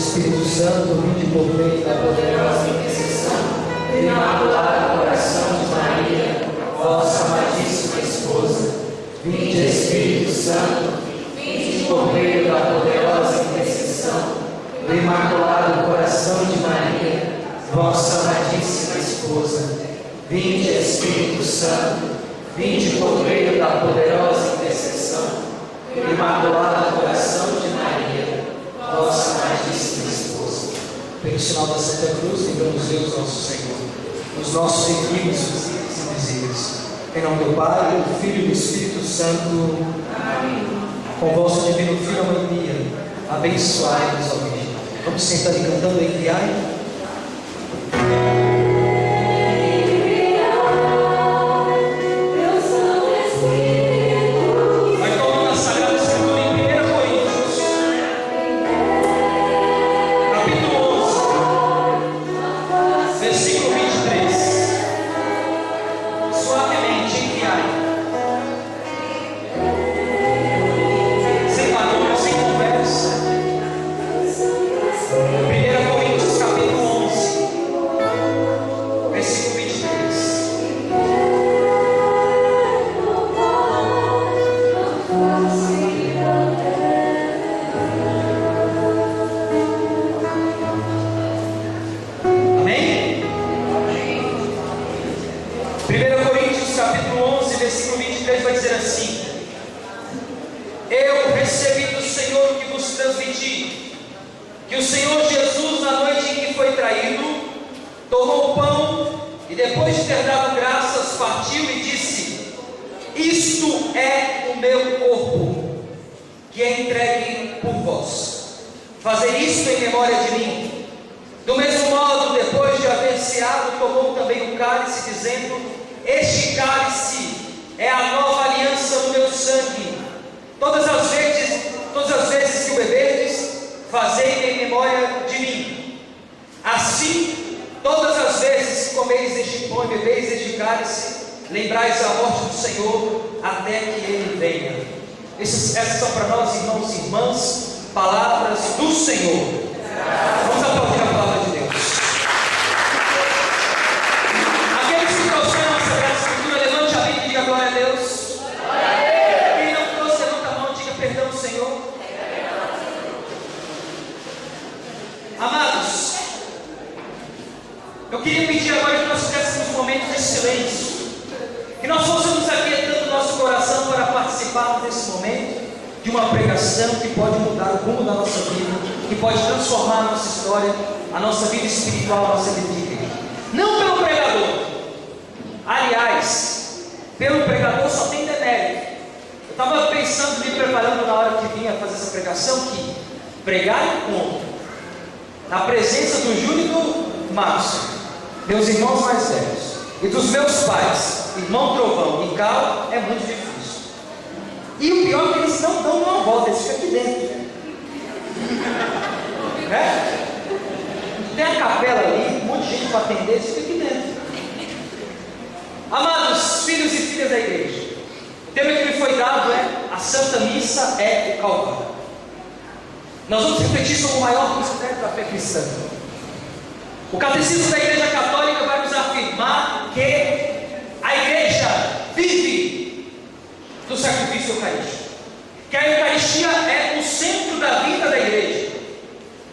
Espírito Santo, vinde por meio da poderosa intercessão do Imaculado Coração de Maria, vossa amadíssima esposa. Vinde, Espírito Santo, vinde por meio da poderosa intercessão do Imaculado Coração de Maria, vossa amadíssima esposa. Vinde, Espírito Santo, vinde por meio da poderosa intercessão do Imaculado Coração de Maria, vossa amadíssima esposa. Pelo sinal da Santa Cruz, lembramos Deus nosso Senhor, os nossos inimigos visíveis e invisíveis. Em nome do Pai, do Filho e do Espírito Santo. Amém. Com o vosso divino Filho, a Mãe Pia, abençoai-nos, ó Virgem. Vamos sentar e cantando Enviai. Lembrais a morte do Senhor até que Ele venha. Essas são para nós, irmãos e irmãs, palavras do Senhor. Vamos aplaudir a palavra de Deus. Aqueles que trouxeram a Sagrada Escritura, levante a Bíblia e diga glória a Deus. Quem não trouxe, levanta a mão e diga perdão, Senhor. Amados, eu queria pedir agora que nós tivéssemos um momento de silêncio, que nós fôssemos aquietando nosso coração para participarmos desse momento de uma pregação que pode mudar o rumo da nossa vida, que pode transformar a nossa história, a nossa vida espiritual, a nossa vida de igreja. Não pelo pregador. Aliás, pelo pregador só tem demérito. Eu estava pensando, me preparando na hora que vinha fazer essa pregação, que pregar em encontro, na presença do Júlio e do Márcio, meus irmãos mais velhos, e dos meus pais, irmão Trovão e Cal, é muito difícil. E o pior é que eles não dão uma volta, eles ficam aqui dentro. Né? Tem a capela ali, um monte de gente para atender, eles ficam aqui dentro. Amados filhos e filhas da igreja, o tema que me foi dado é: a Santa Missa é o Calvário. Nós vamos refletir sobre o maior mistério da fé cristã. O Catecismo da Igreja Católica vai nos afirmar que a igreja vive do sacrifício eucarístico, que a Eucaristia é o centro da vida da igreja.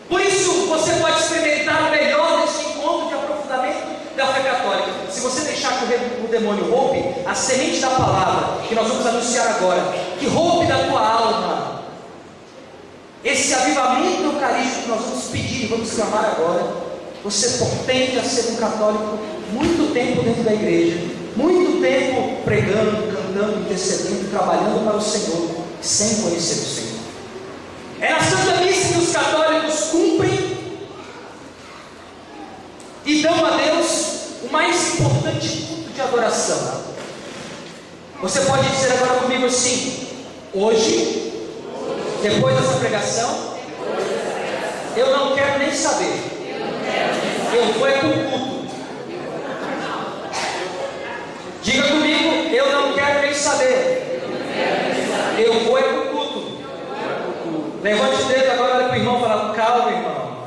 Por isso você pode experimentar o melhor desse encontro de aprofundamento da fé católica, se você deixar que o demônio roube a semente da palavra que nós vamos anunciar agora, que roube da tua alma esse avivamento eucarístico que nós vamos pedir e vamos clamar agora. Você tende a ser um católico muito tempo dentro da igreja, muito tempo pregando, cantando, intercedendo, trabalhando para o Senhor, sem conhecer o Senhor. É na Santa Missa que os católicos cumprem e dão a Deus o mais importante culto de adoração. Você pode dizer agora comigo assim: hoje, depois dessa pregação, eu não quero nem saber. Eu vou é para o culto. Diga comigo: eu não quero nem saber. Eu vou é para o culto. Levante o dedo agora, olha para o irmão e fala: calma, irmão.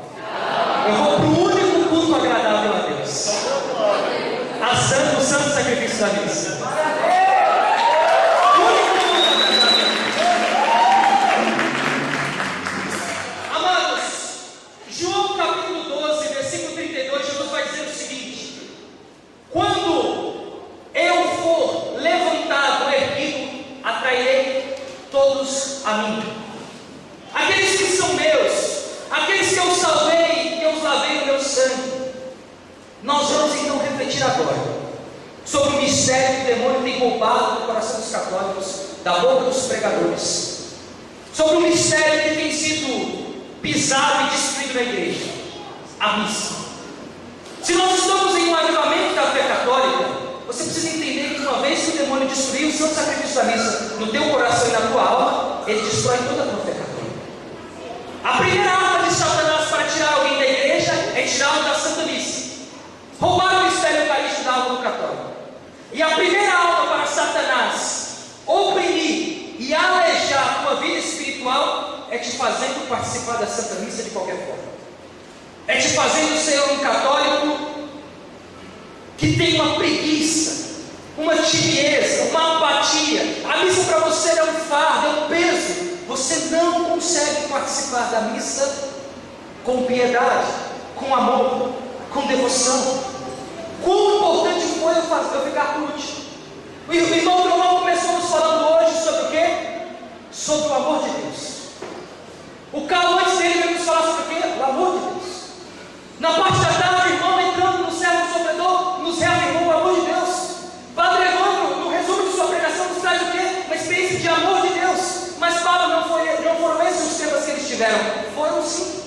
demônio tem roubado do coração dos católicos, da boca dos pregadores, sobre um mistério que tem sido pisado e destruído na igreja: a missa. Se nós estamos em um avivamento da fé católica, você precisa entender que uma vez que o demônio destruiu o santo sacrifício da missa no teu coração e na tua alma, ele destrói toda a tua fé católica. A primeira arma de Satanás para tirar alguém da igreja é tirá-lo da Santa Missa, roubar o mistério eucarístico da alma do católico. E a primeira arma para Satanás oprimir e alejar a tua vida espiritual é te fazendo participar da Santa Missa de qualquer forma, é te fazendo ser um católico que tem uma preguiça, uma tibieza, uma apatia. A missa para você é um fardo, é um peso. Você não consegue participar da missa com piedade, com amor, com devoção. Quão importante foi eu ficar por último. O irmão Brumão começou nos falando hoje sobre o quê? Sobre o amor de Deus. O Carlos antes dele veio nos falar sobre o quê? O amor de Deus. Na parte da tarde, o irmão entrando no servo sofredor nos reafirmou o amor de Deus. Padre Evandro, no resumo de sua pregação, nos traz o quê? Uma experiência de amor de Deus. Mas Paulo, não foram esses os temas que eles tiveram. Foram sim.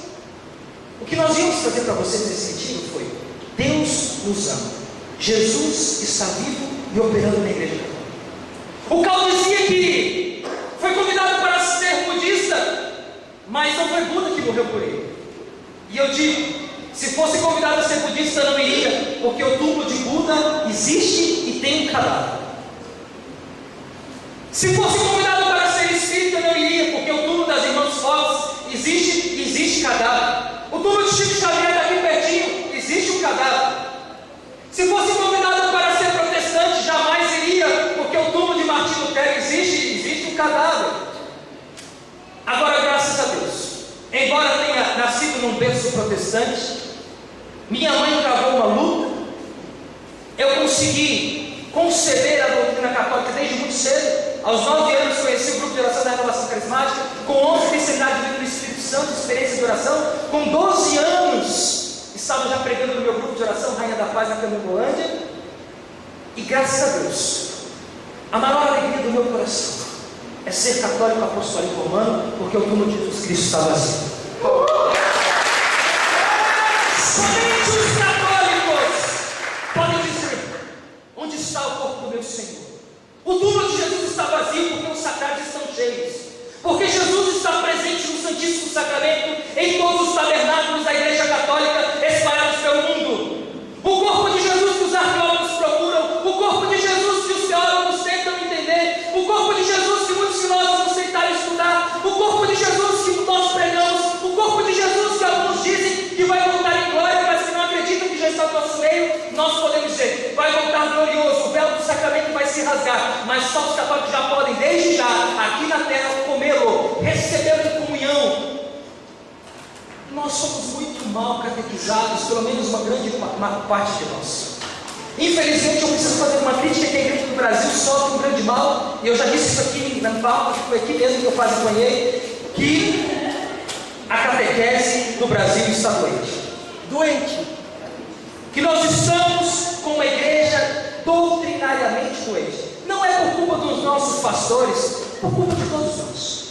O que nós íamos fazer para vocês nesse sentido foi: Deus nos ama. Jesus está vivo e operando na igreja católica. O Cal dizia que foi convidado para ser budista, mas não foi Buda que morreu por ele. E eu digo, se fosse convidado a ser budista, não iria, porque o túmulo de Buda existe e tem um cadáver. Se fosse convidado para ser espírita, não iria, porque o túmulo das irmãs Fox existe e existe cadáver. O túmulo de Chico Xavier está aqui pertinho, existe um cadáver. Se fosse convidado para ser protestante, jamais iria, porque o túmulo de Martim Lutero existe um cadáver. Agora, graças a Deus, embora tenha nascido num berço protestante, minha mãe travou uma luta, eu consegui conceber a doutrina católica desde muito cedo. Aos 9 anos conheci o grupo de oração da Renovação Carismática, com 11 fiz seminário de vida do Espírito Santo, experiência de oração. Com 12 anos estava já pregando no meu grupo de oração, Rainha da Paz, na Camingolândia. E graças a Deus, a maior alegria do meu coração é ser católico apostólico romano, porque o túmulo de Jesus Cristo está vazio. Somente os católicos podem dizer: onde está o corpo do meu Senhor? O túmulo de Jesus está vazio porque os sacrários estão cheios, porque Jesus está presente no Santíssimo Sacramento, em todos os tabernáculos da Igreja Católica espalhados pelo mundo. O corpo de Jesus que os arqueólogos procuram, o corpo de Jesus que os teólogos tentam entender, o corpo de Jesus que muitos filósofos tentaram estudar, o corpo de Jesus que nós pregamos, o corpo de Jesus que alguns dizem que vai voltar em glória, mas que não acreditam que já está no nosso meio. Nós podemos dizer: vai voltar glorioso, o véu do sacramento vai se rasgar, mas só os católicos já podem, desde já, aqui na terra, comê-lo, recebê-lo em comunhão. Nós somos muito mal catequizados, pelo menos uma grande parte de nós. Infelizmente, eu preciso fazer uma crítica que a igreja do Brasil sofre um grande mal, e eu já disse isso aqui na pauta, que foi aqui mesmo que eu quase apanhei, que a catequese do Brasil está doente. Que nós estamos com uma igreja doutrinariamente doente. Não é por culpa dos nossos pastores, por culpa de todos nós.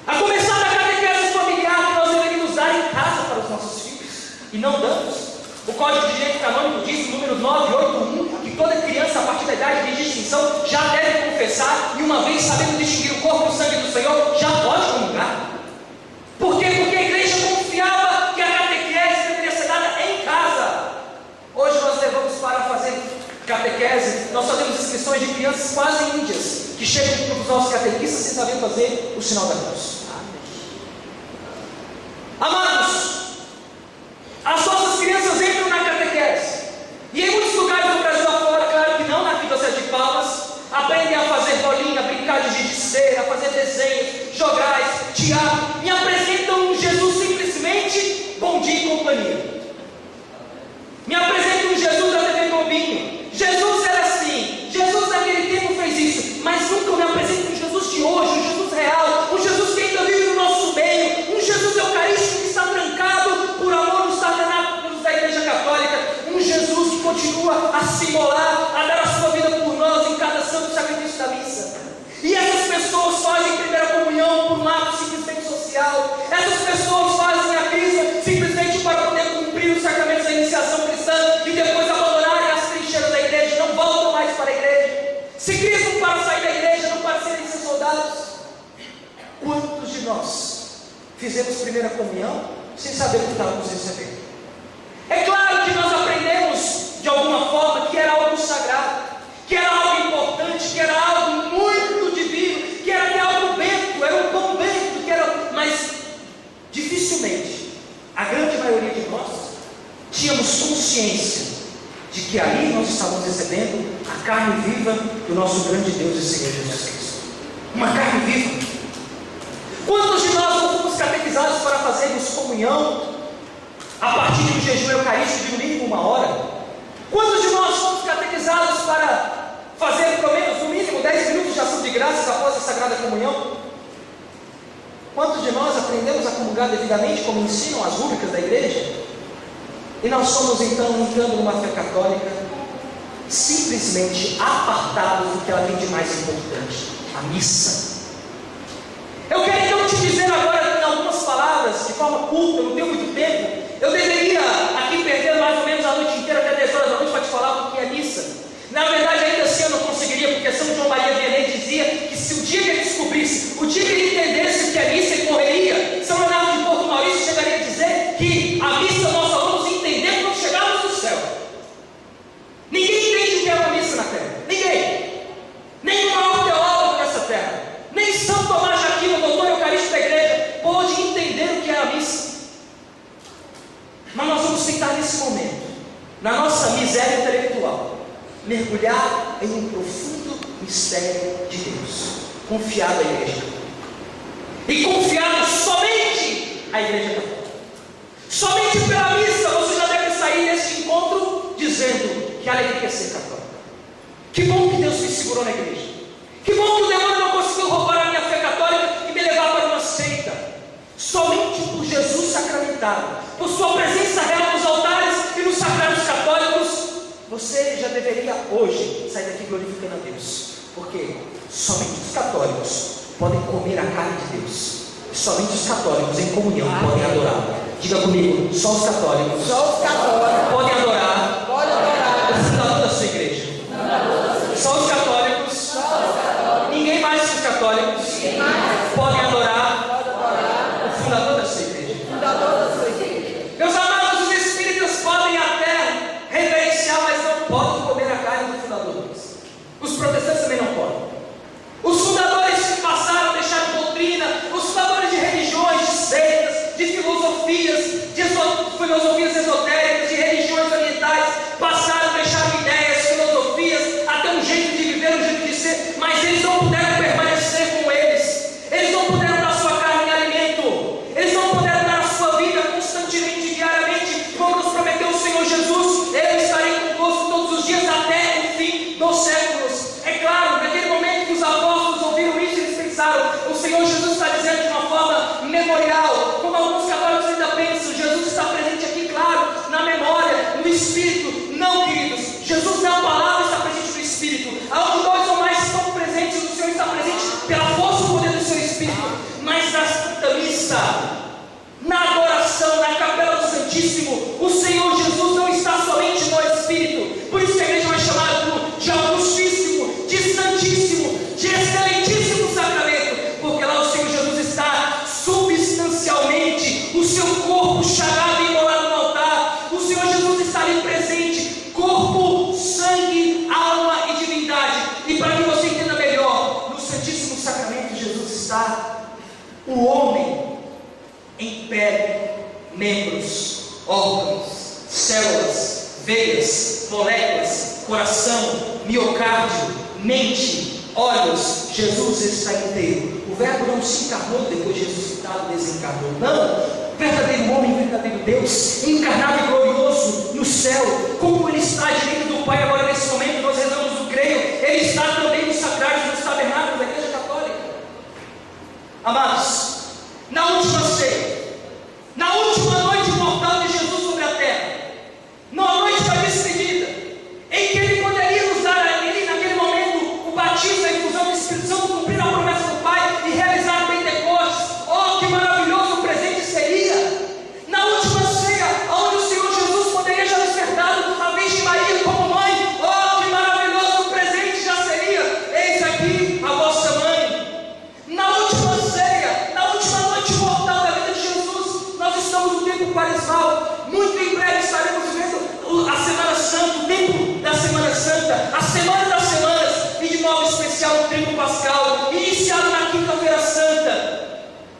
A começar da catequese familiar que nós deveríamos dar em casa para os nossos filhos, e não damos. O Código de Direito Canônico diz, no número 981, que toda criança a partir da idade de distinção já deve confessar, e uma vez sabendo distinguir o corpo e o sangue do Senhor, já pode comungar. Por quê? Porque a igreja confiava que a catequese deveria ser dada em casa. Hoje nós levamos para fazer catequese, nós fazemos inscrições de crianças quase índias, que chegam para os nossos catequistas sem saber fazer o sinal da cruz. Amados, as nossas crianças entram na catequese, e em muitos lugares do Brasil afora, claro que não na Arquidiocese de Palmas, aprendem a fazer bolinha, brincar de giz de cera, a fazer desenhos, jograis, teatro, e apresentam um Jesus simplesmente bom dia e companhia. Me apresentam um Jesus da TV Globinho. Jesus era assim, Jesus naquele tempo fez isso, mas nunca me apresentam um Jesus de hoje, um Jesus real, um Jesus que ainda vive no nosso meio, um Jesus eucarístico que está trancado por amor nos tabernáculos da Igreja Católica, um Jesus que continua a se imolar, a dar a sua vida fizemos primeira comunhão sem saber o que estávamos recebendo. É claro que nós aprendemos de alguma forma que era algo sagrado, que era algo importante, que era algo muito divino, que era até algo bento, era um pão bento, mas dificilmente a grande maioria de nós tínhamos consciência de que ali nós estávamos recebendo a carne viva do nosso grande Deus e Senhor Jesus Cristo. Uma carne viva. Quantos de nós não fomos catequizados para fazermos comunhão a partir de um jejum eucarístico de no mínimo 1 hora? Quantos de nós fomos catequizados para fazer pelo menos no mínimo 10 minutos de ação de graças após a Sagrada Comunhão? Quantos de nós aprendemos a comungar devidamente como ensinam as rúbricas da igreja? E nós somos então entrando numa fé católica simplesmente apartados do que ela tem de mais importante, a missa. Eu quero então te dizer agora em algumas palavras, de forma curta, eu não tenho muito tempo. Eu deveria aqui perder mais ou menos a noite inteira, até 10 horas da noite, para te falar o que é missa. Na verdade, ainda assim eu não conseguiria, porque São João Maria Vianney dizia que se o dia que ele descobrisse, o dia que ele entendesse o que é missa, ele morreria. São Leonardo de Porto Maurício chegaria a dizer que a missa nós só vamos entender quando chegarmos no céu. Ninguém entende o que é uma missa na terra. Ninguém. Nem o maior teólogo dessa terra. Nem São Tomás de Aquino, doutor eucarístico da igreja, pôde entender o que é a missa. Mas nós vamos tentar nesse momento, na nossa miséria intelectual, mergulhar em um profundo mistério de Deus, confiado à Igreja Católica, e confiado somente à Igreja Católica. Somente pela missa você já deve sair desse encontro dizendo que alegria é ser católico. Que bom que Deus me segurou na igreja. Que bom que o demônio não conseguiu roubar a minha fé católica e me levar para uma seita. Somente por Jesus sacramentado, por sua presença real nos altares e nos sacrários católicos, você já deveria hoje sair daqui glorificando a Deus. Porque somente os católicos podem comer a carne de Deus. E somente os católicos em comunhão podem adorar. Diga comigo, só os católicos, podem adorar o fundador da sua igreja. Só os católicos, ninguém mais que os católicos podem adorar o fundador da sua igreja. Meus amados, os espíritas podem até reverenciar, mas não podem comer a carne do fundador deles. Os protestantes também não podem. Os fundadores que passaram, deixaram doutrina, os fundadores de religiões, de seitas, de filosofias esotéricas, de religiões orientais, passaram, deixaram ideias, filosofias, até um jeito de viver, um jeito de ser, mas eles não puderam permanecer com eles. Eles não puderam dar sua carne em alimento. Eles não puderam dar a sua vida constantemente, diariamente, como nos prometeu o Senhor Jesus. Eu estarei convosco todos os dias até o fim dos séculos. É claro, naquele momento que os apóstolos ouviram isso, eles pensaram, o Senhor Jesus está dizendo de uma forma memorial, como alguns católicos ainda pensam. Jesus está presente aqui, claro, na memória, no Espírito. Não, queridos, Jesus não é a palavra, está presente no Espírito. Aonde dois ou mais estão presentes, o Senhor está presente pela força e poder do seu Espírito. Mas na Santa Missa, na adoração, na capela do Santíssimo, o Senhor Jesus não está somente no Espírito. Por isso que a igreja vai chamar de Augustíssimo, de Santíssimo, de Excelentíssimo Sacramento, porque lá o Senhor Jesus está substancialmente, o seu corpo chagado e imolado no altar. O Senhor Jesus está ali presente, corpo, sangue, alma e divindade. E para que você entenda melhor, no Santíssimo Sacramento Jesus está o homem em pele, membros, órgãos, células, veias, moléculas, coração, miocárdio, mente, olhos. Jesus está inteiro. O verbo não se encarnou depois de ressuscitado, desencarnou. Não. Verdadeiro homem, verdadeiro Deus, encarnado e glorioso no céu, como Ele está diante do Pai agora nesse momento. Nós rezamos o creio. Ele está também nos sacrários, nos tabernáculos da Igreja Católica. Amados, na última ceia, na última noite mortal de Jesus sobre a terra, na noite da despedida, em que Ele poderia nos dar ali, naquele momento, o batismo, a infusão do Espírito Santo, cumprir a promessa do Pai e realizar o Pentecostes. Oh, que maravilhoso presente seria! Na última ceia, onde o Senhor Jesus poderia já despertado a Virgem Maria como mãe. Oh, que maravilhoso presente já seria! Eis aqui a vossa mãe. Na última ceia, tempo quaresmal. Muito em breve estaremos vivendo a Semana Santa, o tempo da Semana Santa, a Semana das Semanas, e de modo especial o tempo pascal, iniciado na Quinta-feira Santa.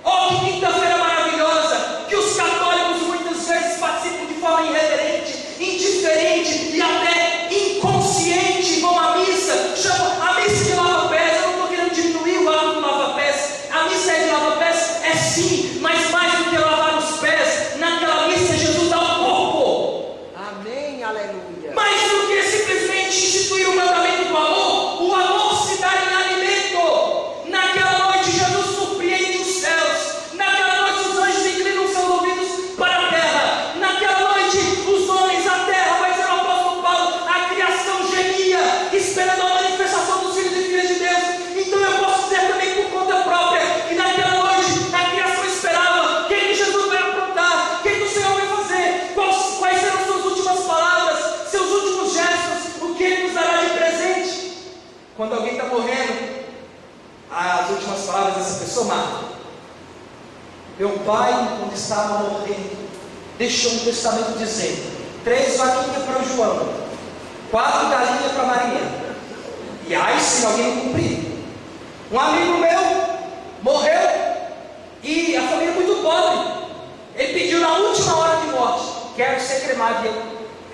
Oh, que quinta-feira maravilhosa, que os católicos muitas vezes participam de forma irreverente, indiferente e até inconsciente, vão à missa, chamam a missa de lava-pés. Eu não estou querendo diminuir o ato do lava-pés, a missa é de lava-pés, é sim, mas mais do que lavar os pés, naquela missa Jesus dá o corpo. Amém, aleluia. Mais do que simplesmente instituir o mandamento do amor, o amor se dá em alimento. Naquela noite Jesus surpreende os céus, naquela noite os anjos inclinam seus ouvidos para a terra, naquela noite os homens, a terra, vai dizer o apóstolo Paulo, a criação gemia, esperando a manifestação dos filhos e filhas de Deus. Então eu posso dizer também por conta própria, que naquela noite a criação esperava, o que Jesus vai aprontar, o que o Senhor vai fazer, quais serão suas últimas palavras, seus últimos gestos, o que Ele nos dará de presente. Quando alguém está morrendo, as últimas palavras dessa pessoa marcam. Meu pai, quando estava morrendo, deixou um testamento dizendo: 3 vaquinhas para o João, 4 galinhas para a Maria. E aí, se alguém cumprir. Um amigo meu morreu e a família muito pobre. Ele pediu na última hora de morte: quero ser cremado.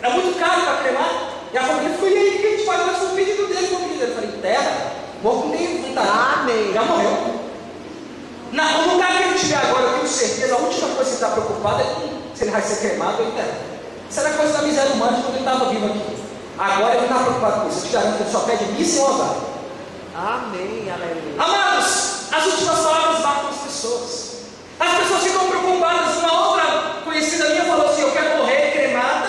Era muito caro para cremar. E a família ficou: e aí, o que a gente faz? Mas foi o pedido dele, foi o pedido dele. Eu falei: terra, morro com quem não tá. Amém. Já morreu. No lugar que ele estiver agora, eu tenho certeza, a última coisa que ele está preocupado é se ele vai ser cremado ou enterrado. Isso era coisa da miséria humana quando ele estava vivo aqui. Agora ele não está preocupado com isso. Eu te garanto que ele só pede missa e rosário. Amém, aleluia. Amados, as últimas palavras marcam as pessoas. As pessoas ficam preocupadas. Uma outra conhecida minha falou assim: eu quero morrer cremada,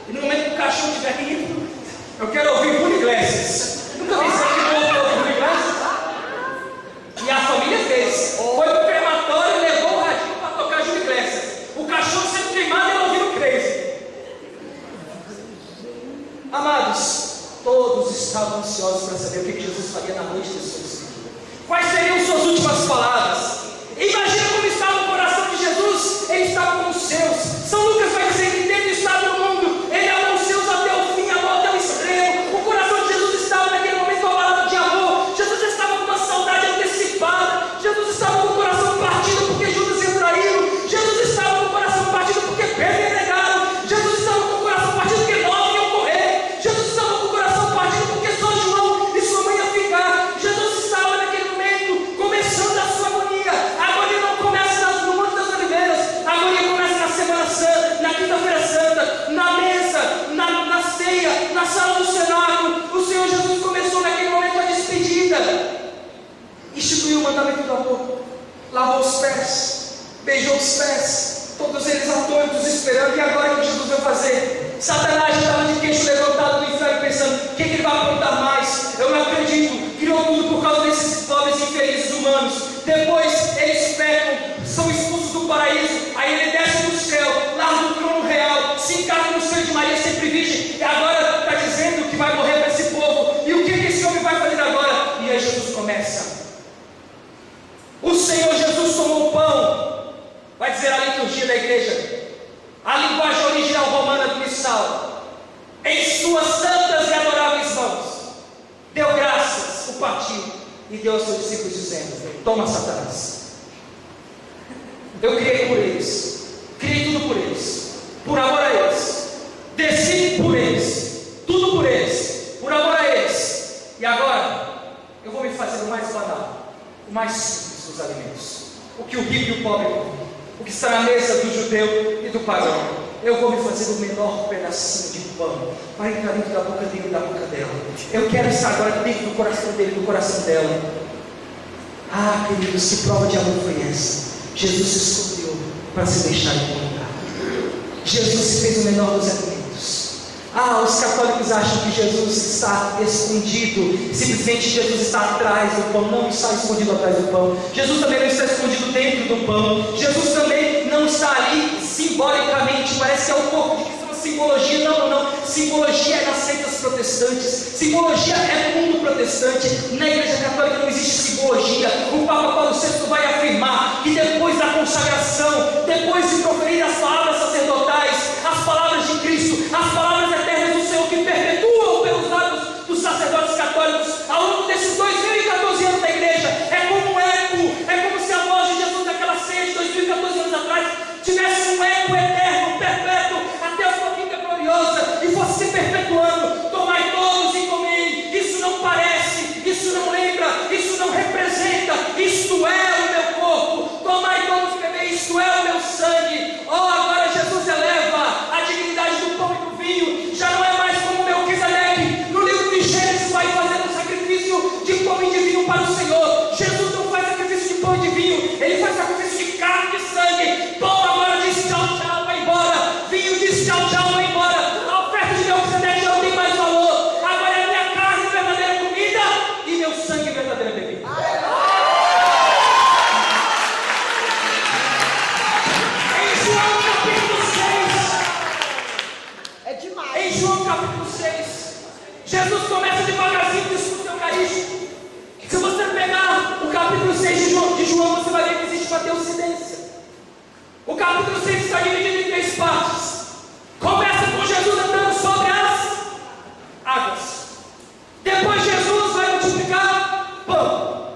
e no momento que o caixão estiver rindo, eu quero ouvir Julio Iglesias. Nunca vi isso aqui no Julio Iglesias. E a família fez. Foi pro crematório e levou o radinho para tocar Julio Iglesias. O cachorro sendo queimado e ela ouvindo crazy. Amados, todos estavam ansiosos para saber o que Jesus faria na noite de sua despedida. Quais seriam suas últimas palavras? Imagina como estava o coração de Jesus. Ele estava com os seus. São Lucas vai dizer que tendo estado no mundo, ele amou os seus até o fim, amou até o extremo. O coração de Jesus estava naquele momento abalado de amor. Jesus estava com uma saudade antecipada. Jesus estava com o coração partido porque Judas ia traí-lo. Jesus estava com o coração partido porque Pedro ia negá-lo. Jesus estava com o coração partido porque 9 iam correr. Jesus estava com o coração partido porque só João e sua mãe iam ficar. Jesus estava naquele momento começando a sua agonia. A agonia não começa no Monte das Oliveiras. A agonia começa na Semana Santa, na Quinta-feira Santa, na mesa, na ceia, na sala do cenáculo. O Senhor Jesus começou naquele momento a despedida. Instituiu o mandamento do amor, lavou os pés, beijou os pés, todos eles atônitos esperando. E agora o que Jesus vai fazer? Satanás já estava de queixo levantado do inferno pensando: o que ele vai aprontar mais? Eu não acredito, criou tudo por causa desses pobres infelizes humanos. Depois eles pecam, são expulsos do paraíso, aí ele desce do céu, larga o trono real, se encarna no seio de Maria sempre virgem, e agora está dizendo que vai morrer para esse povo. E o que esse homem vai fazer agora? E aí Jesus começa. O Senhor Jesus tomou o pão, vai dizer a liturgia da igreja, a linguagem original romana do missal, em suas santas e adoráveis mãos, deu graças, o partiu e deu aos seus discípulos dizendo: toma, Satanás, eu criei por eles, criei tudo por eles, por amor a eles, decidi por eles, tudo por eles, por amor a eles, e agora eu vou me fazer o mais banal, o mais simples dos alimentos, o que o rico e o pobre comem, o que está na mesa do judeu e do pagão. Eu vou me fazer o menor pedacinho de pão para entrar dentro da boca dele e da boca dela. Eu quero estar agora dentro do coração dele e do coração dela. Ah, queridos, que prova de amor foi essa? Jesus se escondeu para se deixar encontrar. Jesus se fez o menor dos alimentos. Ah, os católicos acham que Jesus está escondido, simplesmente Jesus está atrás do pão. Não está escondido atrás do pão. Jesus também não está escondido dentro do pão. Jesus também não está ali simbolicamente, parece que é o corpo de Cristo, uma simbologia. Não. Simbologia é nas seitas protestantes, simbologia é no mundo protestante. Na igreja católica não existe simbologia. O Papa Paulo VI vai afirmar que depois da consagração, depois de proferir as palavras O capítulo 6 está dividido em 3 partes. Começa com Jesus andando sobre as águas. Depois Jesus vai multiplicar pão.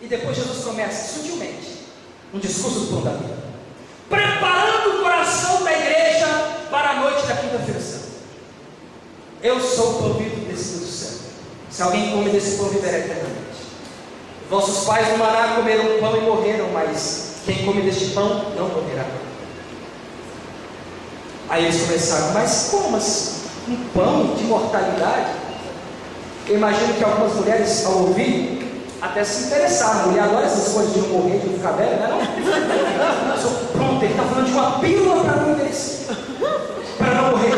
E depois Jesus começa sutilmente um discurso do pão da vida, preparando o coração da igreja para a noite da quinta-feira santa. Eu sou o pão vivo descido do céu. Se alguém come desse pão, viverá eternamente. Vossos pais no Maná comeram pão e morreram, mas quem come deste pão não morrerá. Aí eles começaram: mas como assim? Um pão de mortalidade? Eu imagino que algumas mulheres, ao ouvir, até se interessaram. Mulher adora essas coisas de não morrer, de não ficar velha, não é? Não? Pronto, ele está falando de uma pílula para não envelhecer, para não morrer.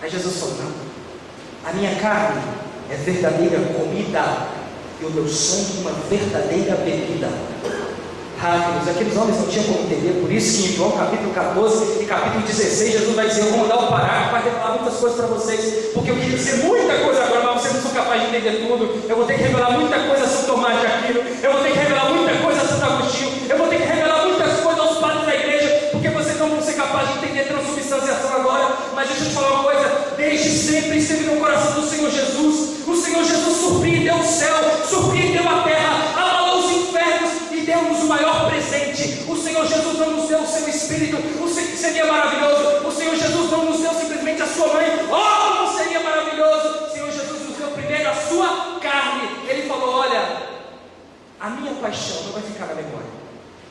Aí Jesus falou: não, a minha carne é verdadeira comida e o meu sangue uma verdadeira bebida. Queridos, aqueles homens não tinham como entender, por isso que em João capítulo 14 e capítulo 16 Jesus vai dizer: eu vou mandar o parágrafo, vai revelar muitas coisas para vocês, porque eu queria dizer muita coisa agora, mas vocês não são capazes de entender tudo. Eu vou ter que revelar muita coisa a São Tomás de Aquino, eu vou ter que revelar muita coisa a Santo Agostinho, eu vou ter que revelar muitas coisas aos padres da igreja, porque vocês não vão ser capazes de entender transubstanciação agora. Mas deixa eu te falar uma coisa: desde sempre esteve no coração do Senhor Jesus. O Senhor Jesus surpreendeu o céu, surpreendeu a terra, abalou os infernos e deu-nos o maior presente. O Senhor Jesus não nos deu o seu Espírito. Seria maravilhoso. O Senhor Jesus não nos deu simplesmente a sua mãe. Oh, como seria maravilhoso! O Senhor Jesus nos deu primeiro a sua carne. Ele falou: olha, a minha paixão não vai ficar na memória,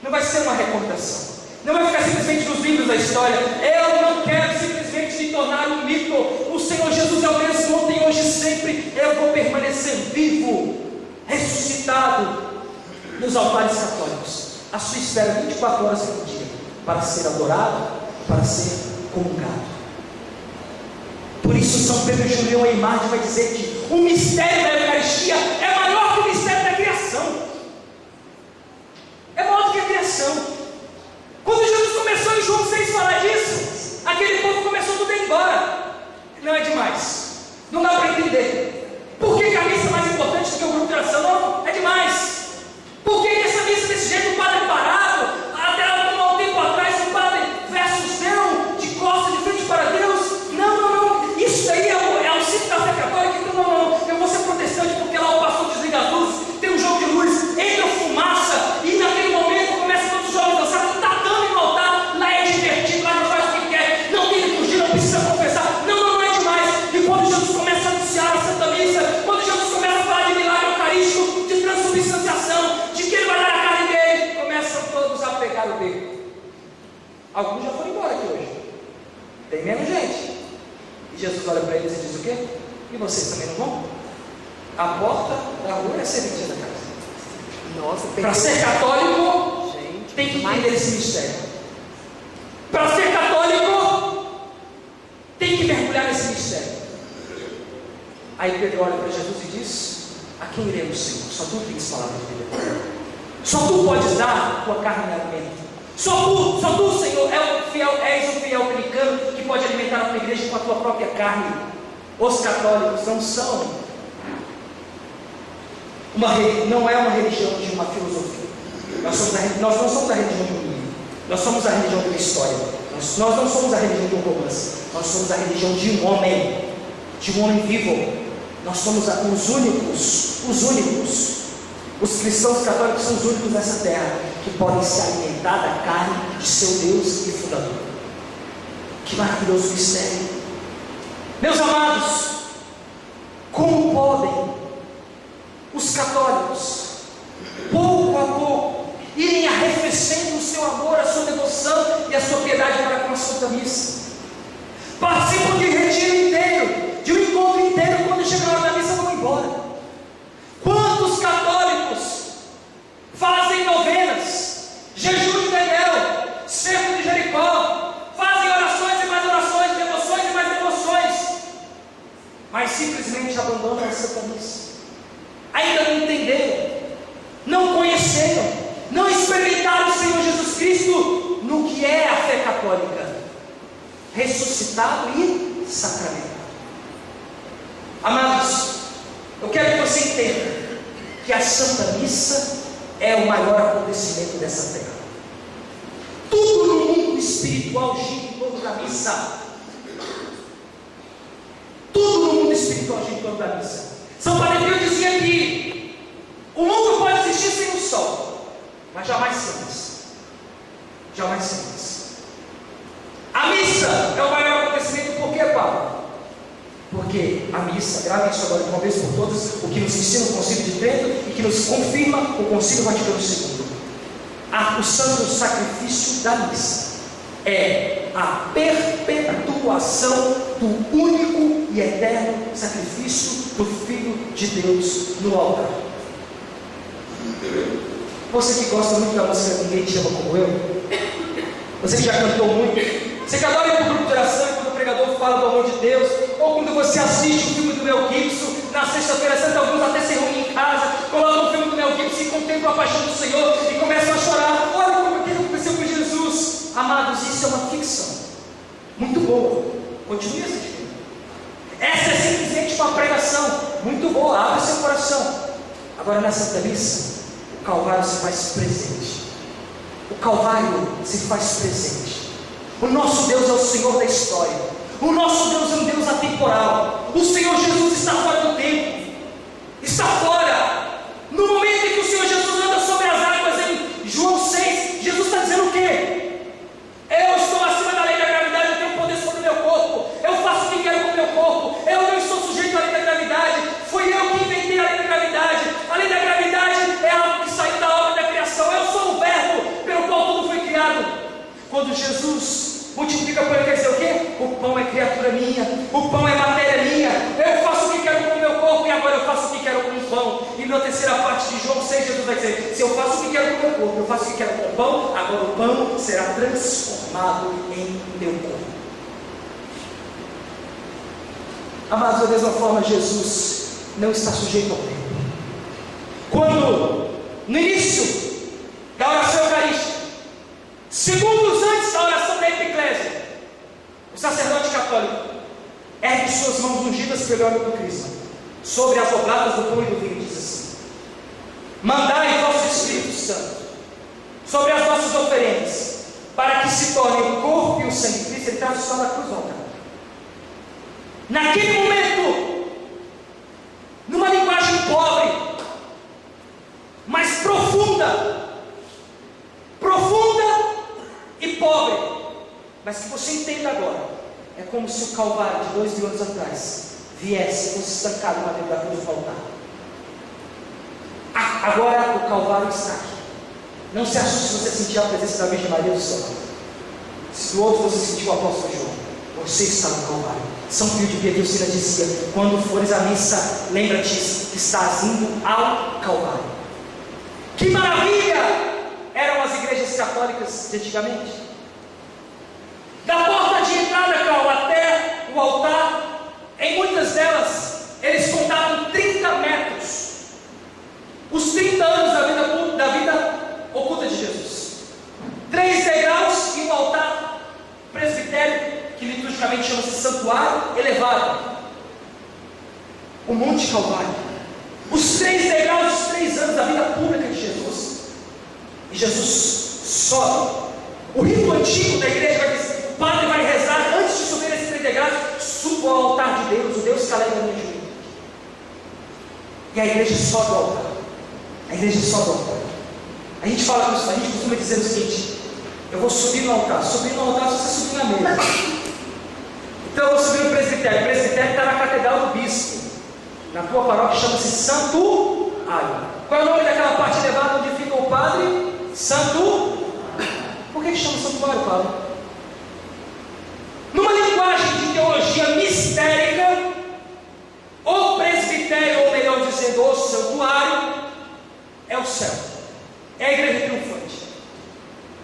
não vai ser uma recordação, não vai ficar simplesmente nos livros da história. Eu não quero simplesmente me tornar um mito. O Senhor Jesus é o mesmo ontem, hoje e sempre. Eu vou permanecer vivo, ressuscitado nos altares católicos, à sua espera 24 horas por dia, para ser adorado, para ser comungado. Por isso São Pedro Julião Eimard vai dizer que o mistério da Eucaristia é maior que o mistério da criação. É maior do que a criação. Quando Jesus começou em João 6 falar disso, aquele povo começou tudo a ir embora. Não é demais, não dá para entender. Por que a missa é mais importante do que o grupo de oração? Não, é demais. Por que essa missa desse jeito, o padre parado? Até um tempo atrás o padre versus Deus, de costas, de frente para Deus. Não, isso daí é o ciclo da fé católica. Então não, eu vou ser protestante porque lá o pastor desliga as luzes, tem um jogo de luz, entra fumaça, e naquele momento começa todos os jovens a dançar, não está dando em altar, lá é divertido, lá não faz o que quer, não tem liturgia, não precisa confessar. Não é demais. E quando Jesus começa a anunciar a Santa Missa, quando Jesus começa a falar de milagre eucarístico, de transubstanciação, de que ele vai dar a carne dele, começam todos a pegar o dedo. Alguns já foram embora aqui hoje, tem menos gente. E Jesus olha para eles e diz o quê? E vocês também não vão? A porta da rua é a serventia da casa. Nossa, para ser católico, gente, tem que entender esse mistério. Para ser católico, tem que mergulhar nesse mistério. Aí Pedro olha para Jesus e diz: a quem iremos, Senhor? Só tu tens palavras de vida. Só tu podes dar a tua carne e alimento. Só tu, Senhor, és o fiel americano que pode alimentar a tua igreja com a tua própria carne. Os católicos não são não é uma religião de uma filosofia. Nós não somos a religião de um livro. Nós somos a religião de uma história. Nós não somos a religião de um romance. Nós somos a religião de um homem vivo. Nós somos os únicos. Os cristãos católicos são os únicos nessa terra que podem se alimentar da carne de seu Deus e fundador. Que maravilhoso mistério! Meus amados, como podem os católicos, pouco a pouco, irem arrefecendo o seu amor, a sua devoção e a sua piedade para com a Santa Missa? Participam de retiro inteiro, de um encontro inteiro, quando chega a hora da missa vão embora. Quantos católicos fazem novenas, jejum de Daniel, cerco de Jericó, fazem orações e mais orações, devoções e mais devoções, mas simplesmente abandonam a Santa Missa? Ainda não entenderam, não conheceram, não experimentaram o Senhor Jesus Cristo no que é a fé católica, ressuscitado e sacramentado. Amados, eu quero que você entenda que a Santa Missa é o maior acontecimento dessa terra. espiritual gira em torno da missa. Tudo no mundo espiritual gira em torno da missa. São Paulo dizia que o mundo pode existir sem o sol, mas jamais sem missa. Jamais sem missa. A missa é o maior acontecimento, por quê, Paulo? Porque a missa, grave isso agora de uma vez por todas, o que nos ensina o Concílio de Trento e que nos confirma o Concílio Vaticano II. O santo sacrifício da missa é a perpetuação do único e eterno sacrifício do Filho de Deus no altar. Você que gosta muito da música Ninguém Te Ama Como Eu, você que já cantou muito, você que adora ir para o grupo de oração quando o pregador fala do amor de Deus, ou quando você assiste o filme do Mel Gibson, na sexta-feira santa, alguns até se reúnem em casa, colocam o filme do Mel Gibson e contemplam a paixão do Senhor e começam a chorar. Olha como o que aconteceu com Jesus. Amados, isso é uma ficção muito boa. Continue assistindo. Essa é simplesmente uma pregação muito boa. Abre seu coração. Agora, na Santa Missa, o Calvário se faz presente. O Calvário se faz presente. O nosso Deus é o Senhor da história. O nosso Deus é um Deus atemporal. O Senhor Jesus está fora do tempo. Está fora. No momento em que o Senhor Jesus anda sobre as águas em João 6, Jesus está dizendo o quê? Eu estou acima da lei da gravidade, eu tenho poder sobre o meu corpo. Eu faço o que quero com o meu corpo. Eu não estou sujeito à lei da gravidade. Foi eu que inventei a lei da gravidade. A lei da gravidade é algo que saiu da obra da criação. Eu sou o verbo pelo qual tudo foi criado. Quando Jesus multiplica pão, quer dizer o quê? O pão é criatura minha, o pão é matéria minha. Eu faço o que quero com o meu corpo e agora eu faço o que quero com o pão. E na terceira parte de João 6, Jesus vai dizer: se eu faço o que quero com o meu corpo, eu faço o que quero com o pão, agora o pão será transformado em meu corpo. Amados, da mesma forma, Jesus não está sujeito ao tempo. Quando, no início da oração eucarística, segundos antes da oração da epiclésia, o sacerdote católico ergue suas mãos ungidas pelo óleo do crisma sobre as oblatas do pão e do vinho e diz assim: mandai vosso Espírito Santo sobre as nossas oferendas, para que se tornem o corpo e o sangue de Cristo. Ele traz o sol da cruz no altar. Naquele momento, numa linguagem pobre, mas profunda e pobre, mas que você entenda agora, é como se o Calvário de 2000 anos atrás viesse, fosse estancado na dentro da cruz do altar. Agora o Calvário está aqui. Não se assuste se você sentir a presença da Virgem Maria do seu lado. Se do outro você sentir o apóstolo João, você está no Calvário. São Pio de Pietrelcina dizia: quando fores à missa, lembra-te que estás indo ao Calvário. Que maravilha eram as igrejas católicas de antigamente. Da porta de entrada, até o altar, em muitas delas, eles contavam 30 metros. Os 30 anos da vida oculta de Jesus. 3 degraus e um altar presbitério, que liturgicamente chama-se santuário elevado. O Monte Calvário. Os 3 degraus, os 3 anos da vida pública de Jesus. E Jesus sobe. O rito antigo da igreja vai dizer: o padre vai rezar antes de subir esses 3 degraus, subo ao altar de Deus, o Deus que alegra a minha juventude. E a igreja sobe ao altar. A igreja sobe ao altar. A gente fala isso, a gente costuma dizer o seguinte: eu vou subir no altar. Subir no altar, se você subir na mesa. Então eu vou subir no presbitério. O presbitério está na catedral do bispo. Na tua paróquia chama-se santuário. Qual é o nome daquela parte elevada onde fica o padre? Santuário. Por que chama santuário, Paulo? Numa linguagem de teologia mistérica, o presbitério, ou melhor dizendo, o santuário, é o céu, é a igreja triunfante.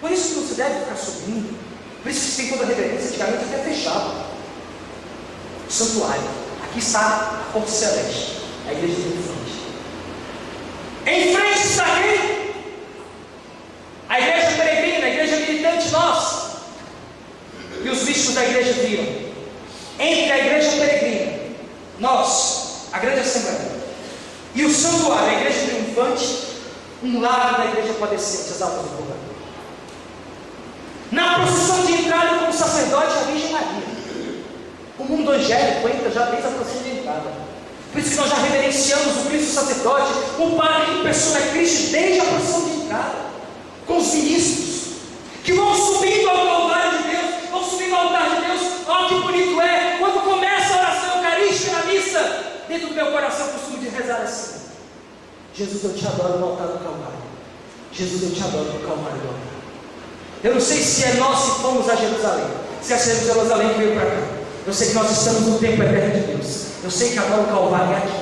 Por isso que não se deve ficar subindo, por isso que se tem toda a reverência, antigamente até fechava. O santuário, aqui está a corte celeste, a igreja triunfante. Em frente está quem? A igreja peregrina, a igreja militante, nós. E os bispos da igreja viram. Entre a igreja peregrina, nós, a grande assembleia, e o santuário, a igreja triunfante, um lado da igreja padecente, as almas do povo. Na procissão de entrada sacerdote é a Virgem Maria. O mundo angélico entra já desde a procissão de entrada. Por isso que nós já reverenciamos o Cristo sacerdote, o Padre em pessoa é Cristo desde a procissão de entrada, com os ministros que vão subindo ao Calvário de Deus, vão subindo ao altar de Deus. Olha que bonito é quando começa a oração eucarística na missa. Dentro do meu coração eu costumo de rezar assim: Jesus, eu te adoro no altar do Calvário. Jesus, eu te adoro no Calvário do altar. Eu não sei se é nós que fomos a Jerusalém, se é Jerusalém que veio para cá. Eu sei que nós estamos no tempo eterno de Deus. Eu sei que agora o Calvário é aqui.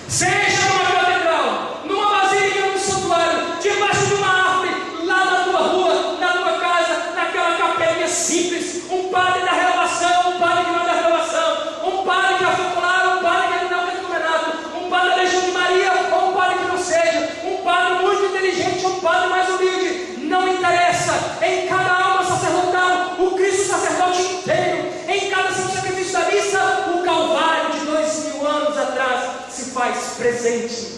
Seja numa catedral, numa basílica, num santuário, debaixo de uma árvore, lá na tua rua, na tua casa, naquela capelinha simples, um padre da renovação, um padre que não é da renovação, um padre que é popular, um padre que não é catecumenato, um padre da Legião de Maria, ou um padre que não seja, um padre muito inteligente, um padre mais humilde, não interessa. Em cada alma sacerdotal, o Cristo sacerdote inteiro, em cada sacrifício da missa, o Calvário de 2000 anos atrás se faz presente.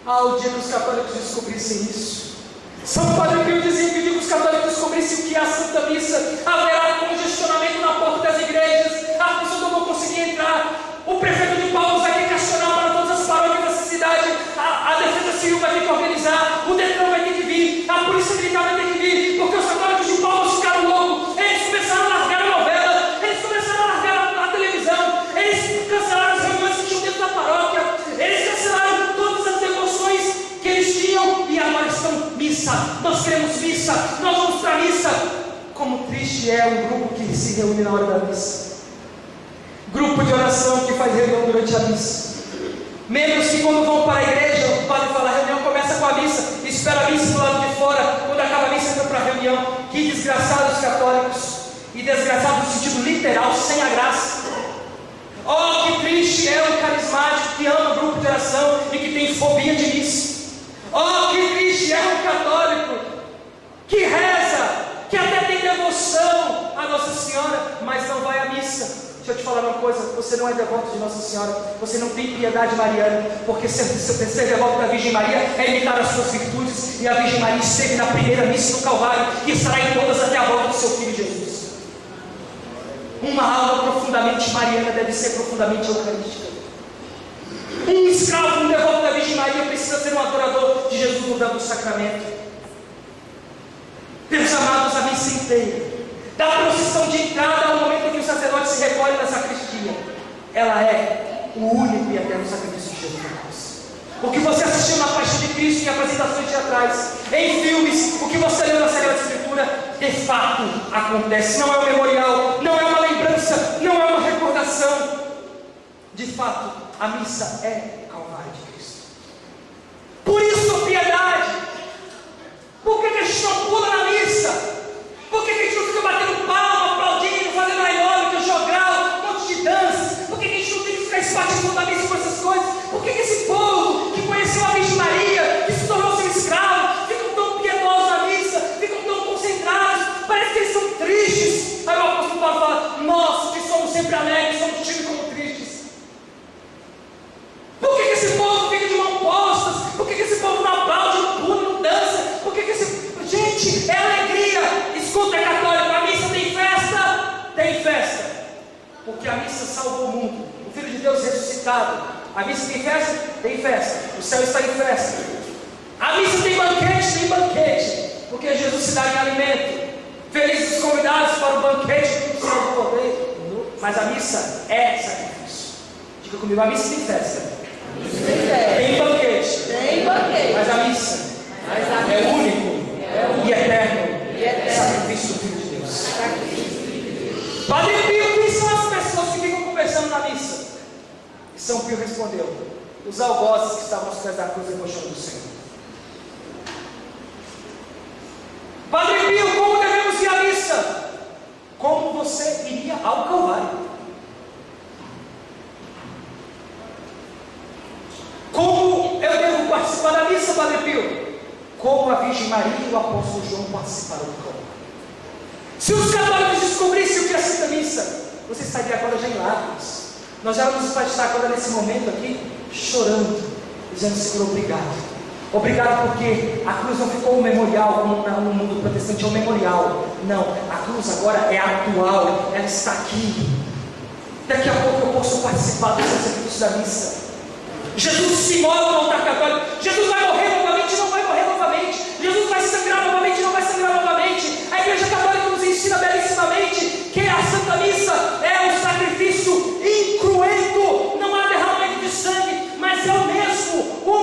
O dia que os católicos descobrissem isso, São Padre Pio dizia que o dia que os católicos descobrissem o que é a Santa Missa, haverá congestionamento na porta das igrejas, as pessoas não vão conseguir entrar, o prefeito de Paulo vai ter que acionar para todas as paróquias dessa cidade, a defesa civil vai ter que organizar, o Detran vai ter que vir, a polícia militar vai ter que vir, porque os católicos de Paulo ficaram loucos. Eles começaram a largar a novela, eles começaram a largar a televisão, eles cancelaram as reuniões que tinham dentro da paróquia, eles cancelaram todas as devoções que eles tinham, e agora estão missa. Nós queremos missa, nós vamos para a missa. Como triste é um grupo que se reúne na hora da missa, grupo de oração que faz reunião durante a missa, membros que quando vão para a igreja, o padre fala: a reunião começa com a missa, espera a missa do lado de fora, quando acaba a missa entra para a reunião. Que desgraçados católicos, e desgraçados no sentido literal, sem a graça. Oh, que triste é o carismático que ama o grupo de oração e que tem fobia de missa. Oh, que triste é o católico que reza, que até tem devoção a Nossa Senhora, mas não vai à missa. Deixa eu te falar uma coisa: você não é devoto de Nossa Senhora, você não tem piedade mariana, porque ser devoto da Virgem Maria é imitar as suas virtudes, e a Virgem Maria esteve na primeira missa no Calvário e estará em todas até a volta do seu Filho Jesus. Uma alma profundamente mariana deve ser profundamente eucarística. Um escravo, um devoto da Virgem Maria precisa ser um adorador de Jesus no dando do sacramento. Meus amados, a missa inteira, da procissão de entrada ao momento em que o sacerdote se recolhe da sacristia, ela é o único e eterno sacrifício de Jesus na cruz. O que você assistiu na Paixão de Cristo, em apresentações teatrais, em filmes, o que você leu na Sagrada Escritura, de fato acontece. Não é um memorial, não é uma lembrança, não é uma recordação. De fato, a missa é o Calvário de Cristo. Por isso, piedade. Por que a gente não pula na missa? Por que a gente não fica batendo palma, aplaudindo, fazendo aeróbica, jogral, um monte de dança? Por que a gente não tem que ficar espartilhando da missa com essas coisas? Por que esse povo que conheceu a Virgem Maria, que se tornou seu escravo, ficam tão piedosos na missa, ficam tão concentrados, parece que eles são tristes? Aí o apóstolo Paulo fala: nós que somos sempre alegres, somos tidos como tristes. Por que esse povo fica de mão postas? Por que esse povo não aplaude, não pula, não dança? Por que esse... Gente, é alegria. Escuta, católico, a missa tem festa? Tem festa, porque a missa salvou o mundo, o Filho de Deus ressuscitado. A missa tem festa? Tem festa, o céu está em festa. A missa tem banquete? Tem banquete, porque Jesus se dá em alimento. Felizes os convidados para o banquete do céu do Cordeiro. Mas a missa é sacrifício. Diga comigo: a missa tem festa, tem banquete, mas a missa é único e eterno sacrifício do Filho de Deus. Padre Pio: quem são as pessoas que ficam conversando na missa? E São Pio respondeu: os algozes que estavam aos pés da cruz debochando do Senhor. Padre Pio: como devemos ir à missa? Como você iria ao Calvário? Como eu devo participar da missa, Padre Pio? Como a Virgem Maria e o apóstolo João participaram do Calvário. Se os católicos descobrissem o que é a Santa Missa, você estaria agora já em lágrimas. Nós já vamos estar agora nesse momento aqui, chorando, dizendo: Senhor, obrigado. Obrigado porque a cruz não ficou um memorial, como no mundo protestante é um memorial. Não, a cruz agora é atual, ela está aqui. Daqui a pouco eu posso participar do sacrifício da missa. Jesus se move no altar católico. Jesus vai morrer novamente, não vai morrer novamente. Jesus vai sangrar novamente, não vai sangrar novamente. A Igreja Católica nos ensina belíssimamente que a Santa Missa é um sacrifício incruento. Não há derramamento de sangue, mas é o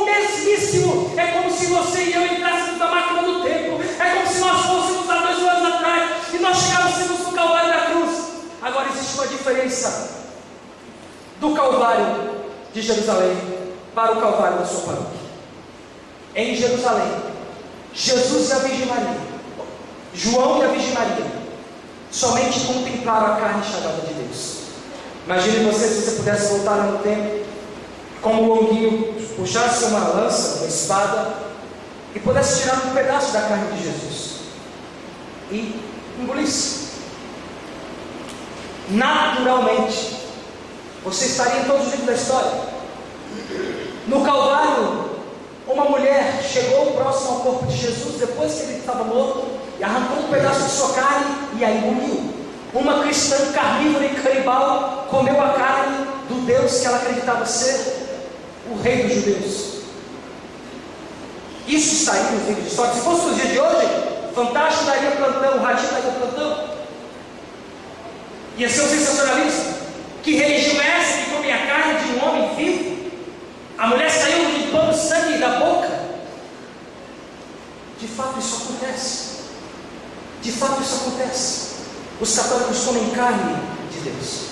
mesmíssimo. É como se você e eu entrássemos na máquina do tempo. É como se nós fôssemos há 2 anos atrás e nós chegássemos no Calvário da cruz. Agora existe uma diferença do Calvário de Jerusalém para o Calvário da sua paróquia. Em Jerusalém, Jesus e a Virgem Maria, João e a Virgem Maria, somente contemplaram a carne sagrada de Deus. Imagine você, se você pudesse voltar no tempo, como o Longuinho puxasse uma lança, uma espada, e pudesse tirar um pedaço da carne de Jesus e engolisse. Naturalmente, você estaria em todos os livros da história. No Calvário, uma mulher chegou próximo ao corpo de Jesus, depois que ele estava morto, e arrancou um pedaço de sua carne e a engoliu. Uma cristã carnívora e canibal comeu a carne do Deus que ela acreditava ser o rei dos judeus. Isso está aí nos livros de história. Se fosse no dia de hoje, Fantástico daria plantão, o Ratinho daria plantão. Ia ser um sensacionalismo. Que religião é essa que come a carne de um homem vivo? A mulher saiu limpando o sangue da boca. De fato isso acontece. De fato isso acontece. Os católicos comem carne de Deus.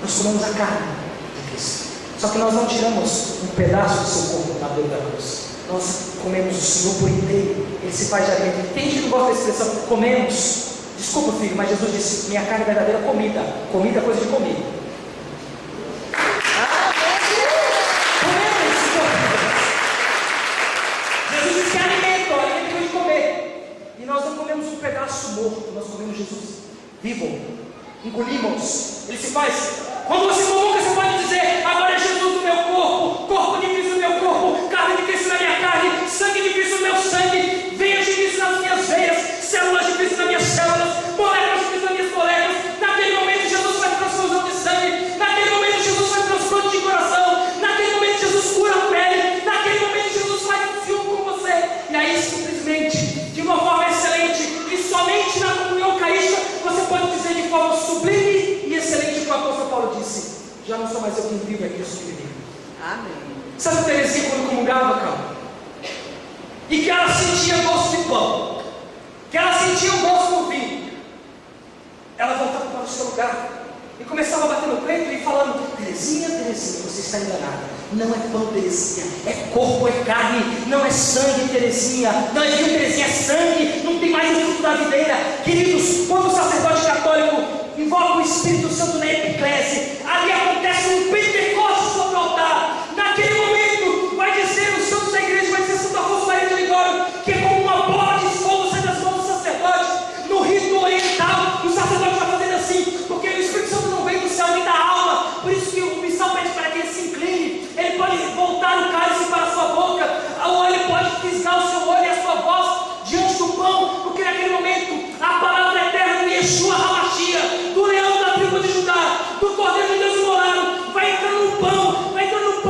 Nós comemos a carne de Cristo. Só que nós não tiramos um pedaço do seu corpo na beira da cruz. Nós comemos o Senhor por inteiro. Ele se faz de alimento. Tem gente que não gosta da expressão comemos. Desculpa, filho, mas Jesus disse: minha carne é verdadeira comida. Comida é coisa de comer. Comemos esse corpo. Jesus disse que é alimento, alimento é coisa de comer. E nós não comemos um pedaço morto, nós comemos Jesus vivo. Engolimos. Ele se faz. Quando você comunga, você pode dizer: agora é Jesus no meu corpo, corpo de Cristo no meu corpo, carne de Cristo na minha carne, sangue de Cristo no meu sangue, veias de Cristo nas minhas veias, células de Cristo nas minhas células, moléculas de Cristo nas minhas moléculas. Naquele momento Jesus faz transfusão de sangue, naquele momento Jesus faz transplante de coração, naquele momento Jesus cura a pele, naquele momento Jesus faz um filme com você. E aí simplesmente, de uma forma excelente, e somente na comunhão eucarística, você pode dizer de forma sublime e excelente o que o apóstolo Paulo disse: já não sou mais eu quem vive, é Cristo que vive. Amém. Sabe Teresinha quando comungava, cara? E que ela sentia gosto de pão, que ela sentia o gosto do vinho, ela voltava para o seu lugar e começava a bater no peito e falando: Teresinha, Teresinha, você está enganada. Não é pão, Teresinha, é corpo, é carne, não é sangue, Teresinha. Não é vinho, Teresinha, é sangue. Não tem mais o fruto da videira. Queridos, quando o sacerdote católico invoca o Espírito Santo na epiclese, ali acontece um Pentecostes sobre o altar. Naquele momento vai dizer os santos da igreja, vai dizer Santo Afonso Maria de Ligório, que é como uma bola de fogo sai das mãos do sacerdote. No rito oriental, o sacerdote vai fazendo assim, porque o Espírito Santo não vem do céu nem da alma. Por isso que o missal pede para que ele se incline. Ele pode voltar o cálice para a sua boca, ou ele pode fisgar o seu olho e a sua voz diante do pão, porque naquele momento a palavra eterna de Yeshua HaMashiach, do leão da tribo de Judá, do Cordeiro de Deus imolado, vai entrando no pão,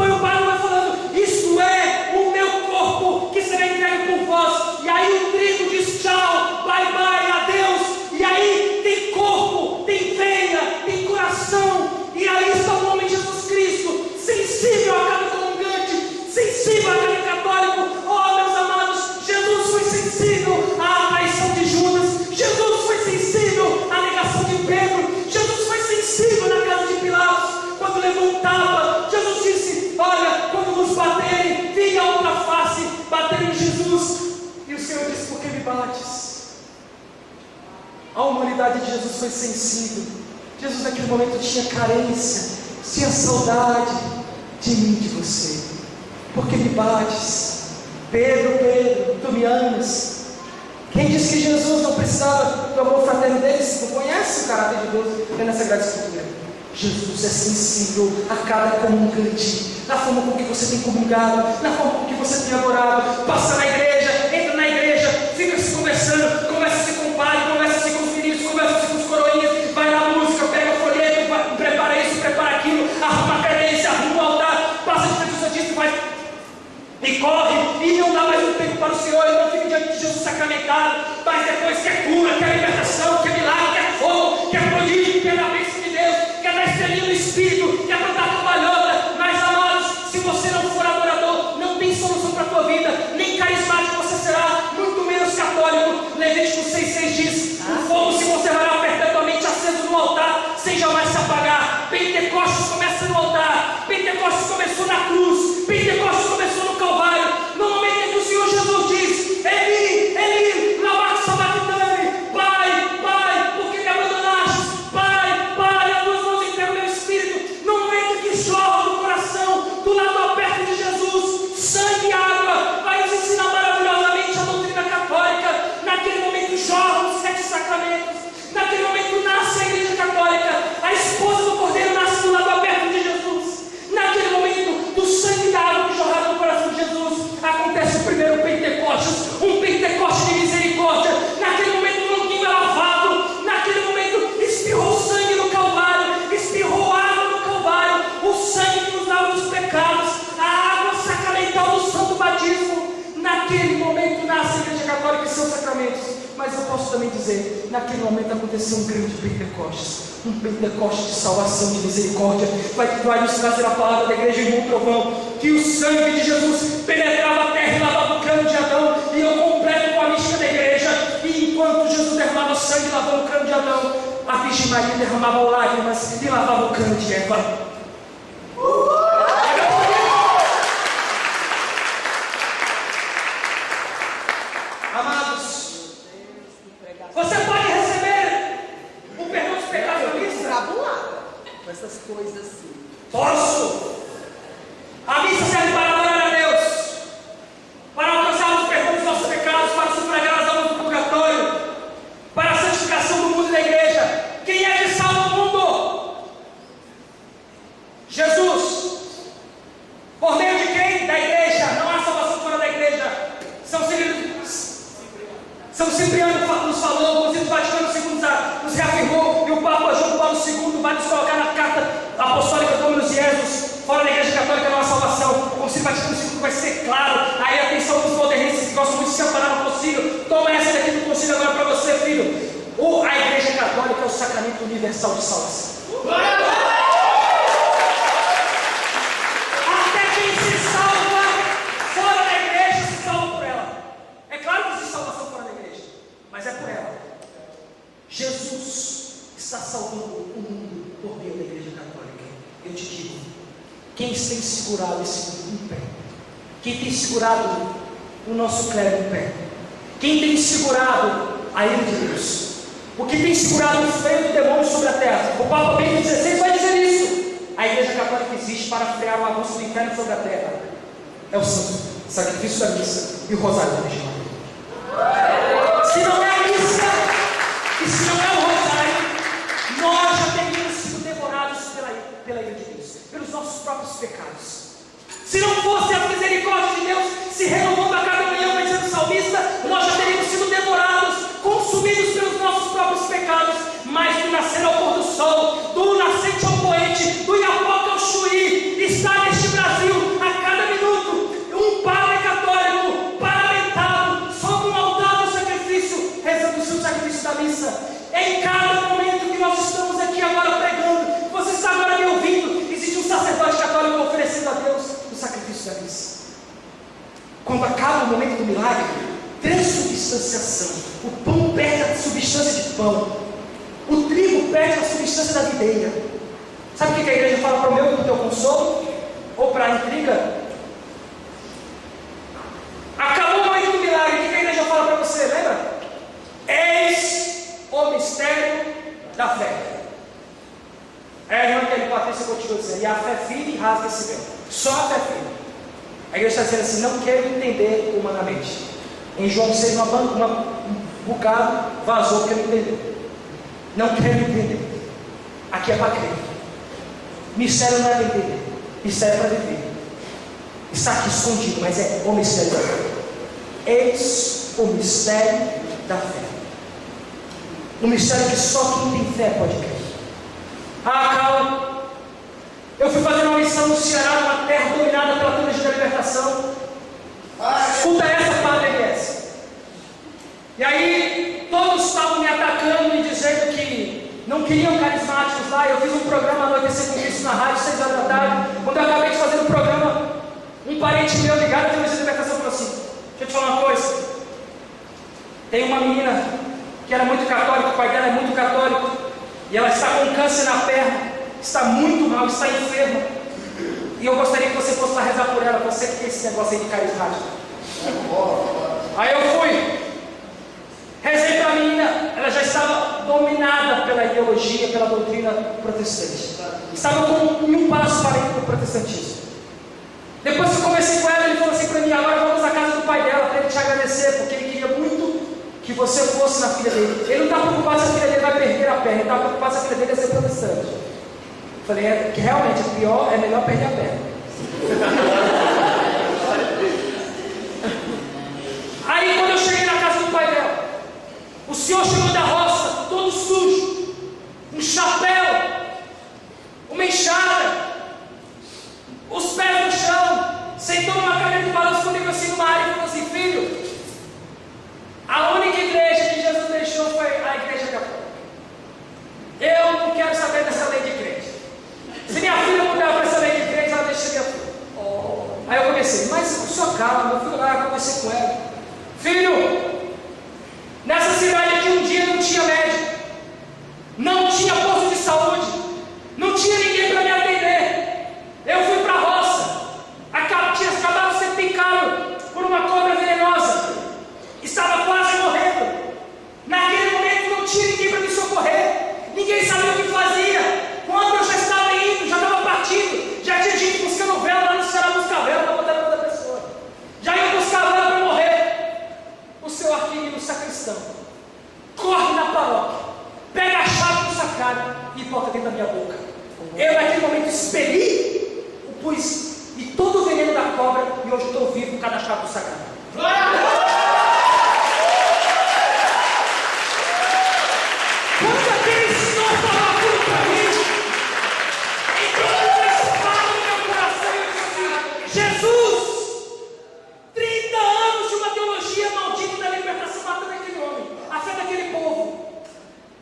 e o pai vai falando: isto é o meu corpo que será entregue por vós. E aí o trigo diz tchau, bye bye, adeus. E aí tem corpo, tem veia, tem coração, e aí está o nome de Jesus Cristo, sensível a cada comungante, sensível a cada católico. Oh, meus amados, Jesus foi sensível à traição de Judas, Jesus foi sensível à negação de Pedro, Jesus foi sensível na casa de Pilatos, quando levou um tapa. Jesus disse: olha, quando nos baterem, vire a outra face. Bateram em Jesus, e o Senhor disse: por que me bates? A humanidade de Jesus foi sensível. Jesus naquele momento tinha carência, tinha saudade de mim, de você. Por que me bates? Pedro, Pedro, tu me amas? Quem disse que Jesus não precisava do amor fraterno dele? Se não conhece o caráter de Deus, é na Sagrada Escritura. Jesus é sensível a cada comungante, na forma com que você tem comungado, na forma com que você tem adorado. Passa na igreja, entra na igreja, fica se conversando, conversa-se com o padre, conversa-se com os meninos, conversa-se com os coroinhas, vai na música, pega o folheto, prepara isso, prepara aquilo, arruma a cadência, arruma o altar, passa de frente ao Santíssimo, vai e corre, e não dá mais um tempo para o Senhor, ele não fica diante de Jesus sacramentado, mas depois quer cura, quer libertação, quer milagre, quer fogo, quer prodígio, quer a bênção de Deus, quer dar estrelinha no Espírito, quer plantar cambalhota. Mas amados, se você não for adorador, não tem solução para a tua vida, nem carismático você será, muito menos católico. Levítico 6,6 diz: o fogo se conservará perpetuamente aceso no altar, sem jamais se apagar. Pentecostes começa no altar, Pentecostes começou na cruz, Pentecostes começou no Calvário, no momento em que o Senhor Jesus diz: Eli, Eli, lama sabachthani, Pai, Pai, por que me abandonaste? Pai, Pai, as tuas mãos entregam o meu espírito. No momento em que jorra do coração, do lado aberto de Jesus, sangue e água, vai nos ensinar maravilhosamente a doutrina católica. Naquele momento jorram os 7 sacramentos, naquele momento nasce a igreja católica, a esposa do Cordeiro nasce do lado aberto de Jesus. Naquele momento do sangue e da água que jorraram no coração de Jesus, acontece o primeiro Pentecostes, um Pentecostes de misericórdia. Naquele momento o longuinho é lavado, naquele momento espirrou sangue no Calvário, espirrou água no Calvário, o sangue que nos lava dos pecados, a água sacramental do santo batismo. Naquele momento nasce a igreja católica e seus sacramentos. Mas eu posso também dizer, naquele momento aconteceu um grande Pentecostes, um Pentecostes de salvação, de misericórdia. Vai nos trazer a palavra da igreja em um trovão, que o sangue de Jesus penetrava a terra e lavava o crânio de Adão, e eu completo com a mística da igreja. E enquanto Jesus derramava o sangue e lavava o crânio de Adão, a Virgem Maria derramava lágrimas e lavava o crânio de Eva. Amados, você pode receber o perdão dos pecados da missa? Com essas coisas assim. Posso! A missa serve para adorar a Deus, para alcançarmos o perdão dos nossos pecados, para sufragar as almas do purgatório, para a santificação do mundo e da igreja. Quem é que salva o mundo? Jesus. Por meio de quem? Da igreja. Não há salvação fora da igreja. São Cipriano nos falou, o Concílio Vaticano II nos reafirmou, e o Papa João Paulo II vai nos colocar na carta apostólica Dominus Jesus: fora da igreja católica não há salvação. O Concílio Vaticano II vai ser claro. Aí atenção dos modernistas que gostam muito de se amparar no concílio, toma essa daqui do concílio agora para você, filho. A igreja católica é o sacramento universal de salvação. Até quem se salva fora da igreja se salva por ela. É claro que existe salvação fora da igreja, mas é por ela. Jesus está salvando o mundo por meio da igreja católica. Eu te digo, quem tem segurado esse mundo em pé? Quem tem segurado o nosso clero em pé? Quem tem segurado a ira de Deus? O que tem segurado o freio do demônio sobre a terra? O Papa Bento XVI vai dizer isso. A igreja católica existe para frear o avanço do inferno sobre a terra. É o santo sacrifício da missa e o rosário da Virgem Maria. Se não é a missa e se não é o rosário, nós já teríamos sido devorados pela ira de Deus, pelos nossos próprios pecados. Se não fosse a misericórdia de Deus se renovando a cada manhã, vai dizer o salmista, nós já teríamos sido devorados, consumidos pelos nossos próprios pecados. Mas do nascer ao pôr do sol, do nascente ao poente, do Iapoca ao Chuí, está neste Brasil a cada minuto um padre católico paramentado sobre um altar do sacrifício, rezando o seu sacrifício da missa. Em cada momento que nós estamos aqui agora pregando, você está agora me ouvindo, existe um sacerdote católico oferecendo a Deus o sacrifício da missa. Quando acaba o momento do milagre, transubstanciação. O pão perde a substância de pão, o trigo perde a substância da videira. Sabe o que a igreja fala para o meu e para o teu consolo? Ou para a intriga? Acabou o momento do milagre, o que a igreja fala para você? Lembra? Eis o mistério da fé. É a irmã Kelly Patrícia continua dizendo: e a fé firme rasga esse véu. Só a fé firme. A igreja está dizendo assim: não quero entender humanamente. Em João 6, um bocado vazou porque não entendeu. Não quero entender. Aqui é para crer. Mistério não é para entender, mistério é para viver. Está aqui escondido, mas é o mistério da fé. Eis o mistério da fé. Um mistério que só quem tem fé pode crer. Ah, calma. Eu fui fazer uma missão no Ceará, numa terra dominada pela teologia da libertação. Escuta essa, Padre Elias. E aí, todos estavam me atacando e dizendo que não queriam carismáticos lá. Eu fiz um programa Anoitecer com Cristo na rádio, 6 horas da tarde. Quando eu acabei de fazer o programa, um parente meu ligado à teologia da libertação falou assim: deixa eu te falar uma coisa. Tem uma menina que era muito católica, o pai dela é muito católico, e ela está com câncer na perna, está muito mal, está enferma. E eu gostaria que você fosse lá rezar por ela, você que tem esse negócio aí de carismático. Aí eu fui, rezei para a menina, ela já estava dominada pela ideologia, pela doutrina protestante. Estava em um passo para ir para o protestantismo. Depois que eu conversei com ela, ele falou assim para mim: agora vamos à casa do pai dela para ele te agradecer, porque ele queria muito que você fosse na filha dele. Ele não está preocupado se a filha dele vai perder a perna, ele está preocupado se a filha dele vai ser protestante. Eu falei que realmente é melhor perder a perna. Aí quando eu cheguei na casa do pai dela, o senhor chegou da roça, todo sujo, um chapéu, uma enxada, os pés no chão, sentou numa cadeira de balanço comigo assim numa área e falou assim: filho, a única igreja que Jesus deixou foi a igreja católica. Eu não quero saber dessa lei de igreja. Se minha filha mudar para essa lei de igreja, ela deixa minha filha. Aí eu comecei: mas só calma, meu filho lá, eu conversei com ela. Filho, nessa cidade aqui um dia não tinha médico, não tinha posto de saúde, não tinha ninguém para me atender. Eu fui para a roça, tinha acabado de ser picado por uma cobra venenosa, estava quase morrendo. Naquele momento não tinha ninguém para me socorrer, ninguém sabia o que fazia. Quando eu já estava indo, já estava partindo, já tinha gente buscando vela lá no Ceará, buscar vela para botar para outra pessoa, já ia buscar vela para morrer. O seu arquímetro sacristão corre na paróquia, pega a chave do sacrário e bota dentro da minha boca. Eu naquele momento expeli, pus e todo o veneno da cobra, e hoje estou vivo por causa da chave do sacrário. Quando aquele senhor falou aquilo para mim, então eu falo no meu coração e eu disse: Jesus, 30 anos de uma teologia maldita da libertação matando aquele homem, a fé daquele povo.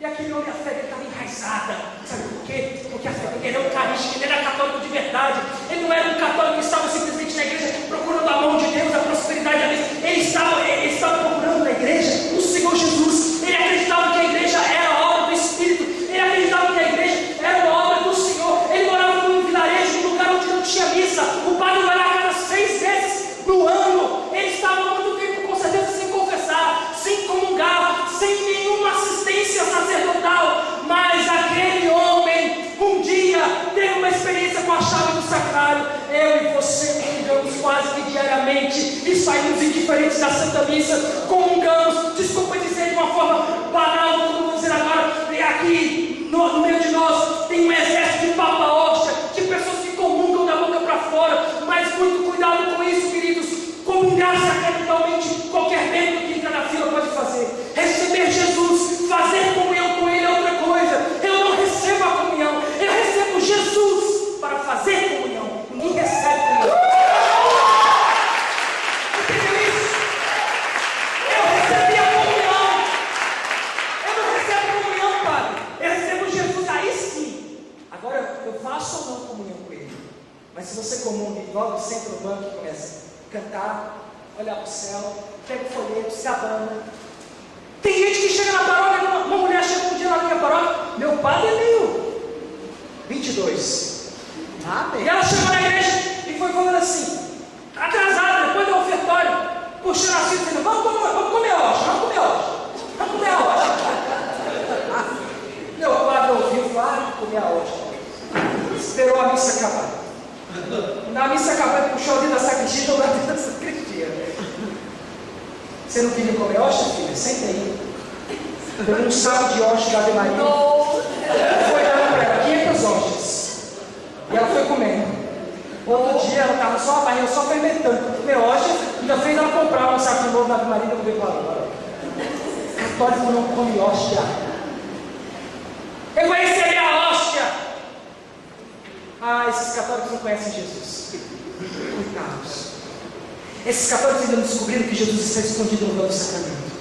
E aquele homem, a fé dele estava enraizada. Sabe por quê? Porque a fé dele era eucarística, ele era católico de verdade. Ele não era um católico que estava simplesmente na igreja procurando a mão de Deus, a prosperidade da Deus. Ele estava procurando na igreja o Senhor Jesus. Ele acreditava que a igreja era a obra do Espírito. Ele acreditava que a igreja era uma obra do Senhor. Ele morava num vilarejo, num lugar onde não tinha missa. O padre vai lá a cada 6 vezes no ano. Ele estava há muito tempo, com certeza, sem confessar, sem comungar, sem nenhuma assistência sacerdotal. Mas aquele homem, um dia, teve uma experiência com a chave do sacrário. Eu e você comungamos quase que diariamente e saímos indiferentes da Santa Missa. Comungamos, desculpa dizer de uma forma banal, como vou dizer agora, aqui no meio de nós tem um exército de papa hóstia, de pessoas que comungam da boca para fora. Mas muito cuidado com isso, queridos. Comungar sacramentalmente, qualquer membro que entra na fila pode fazer. Receber Jesus, fazer comunhão com Ele é outra coisa. Eu não recebo a comunhão, eu recebo Jesus para fazer comunhão. Ninguém recebe comunhão. Entendeu isso? Eu recebi a comunhão. Eu não recebo comunhão, Padre. Eu recebo Jesus, aí sim. Agora eu faço ou não comunhão com Ele? Mas se você comunga e logo senta no banco e começa a cantar, olhar para o céu, pega o folheto, se abana. Tem gente que chega na paróquia, uma mulher chega um dia na minha paróquia, meu padre é meio 22. E ela chegou na igreja e foi falando assim, atrasada, depois do ofertório, puxando assim, dizendo: vamos comer hoje, vamos comer hoje, vamos comer hoje. Meu padre ouviu, claro, comer a hoje. Esperou a missa acabar. Na missa acabou, ele puxou ali da sacristia e jogou dentro da sacristia. Você não queria comer hóstia, filha? Senta aí. Pegou um saco de hóstia da Ave Maria. Foi dando para ela 500 hóstias. E ela foi comendo. Outro dia ela estava só a barriga, só fermentando. Hoje ainda fez ela comprar um saco novo na Maria do Governo agora. Católico não come hóstia. Eu conheci a minha hóstia. Ah, esses católicos não conhecem Jesus. Coitados. Esses católicos ainda não descobriram que Jesus está escondido no véu do sacramento.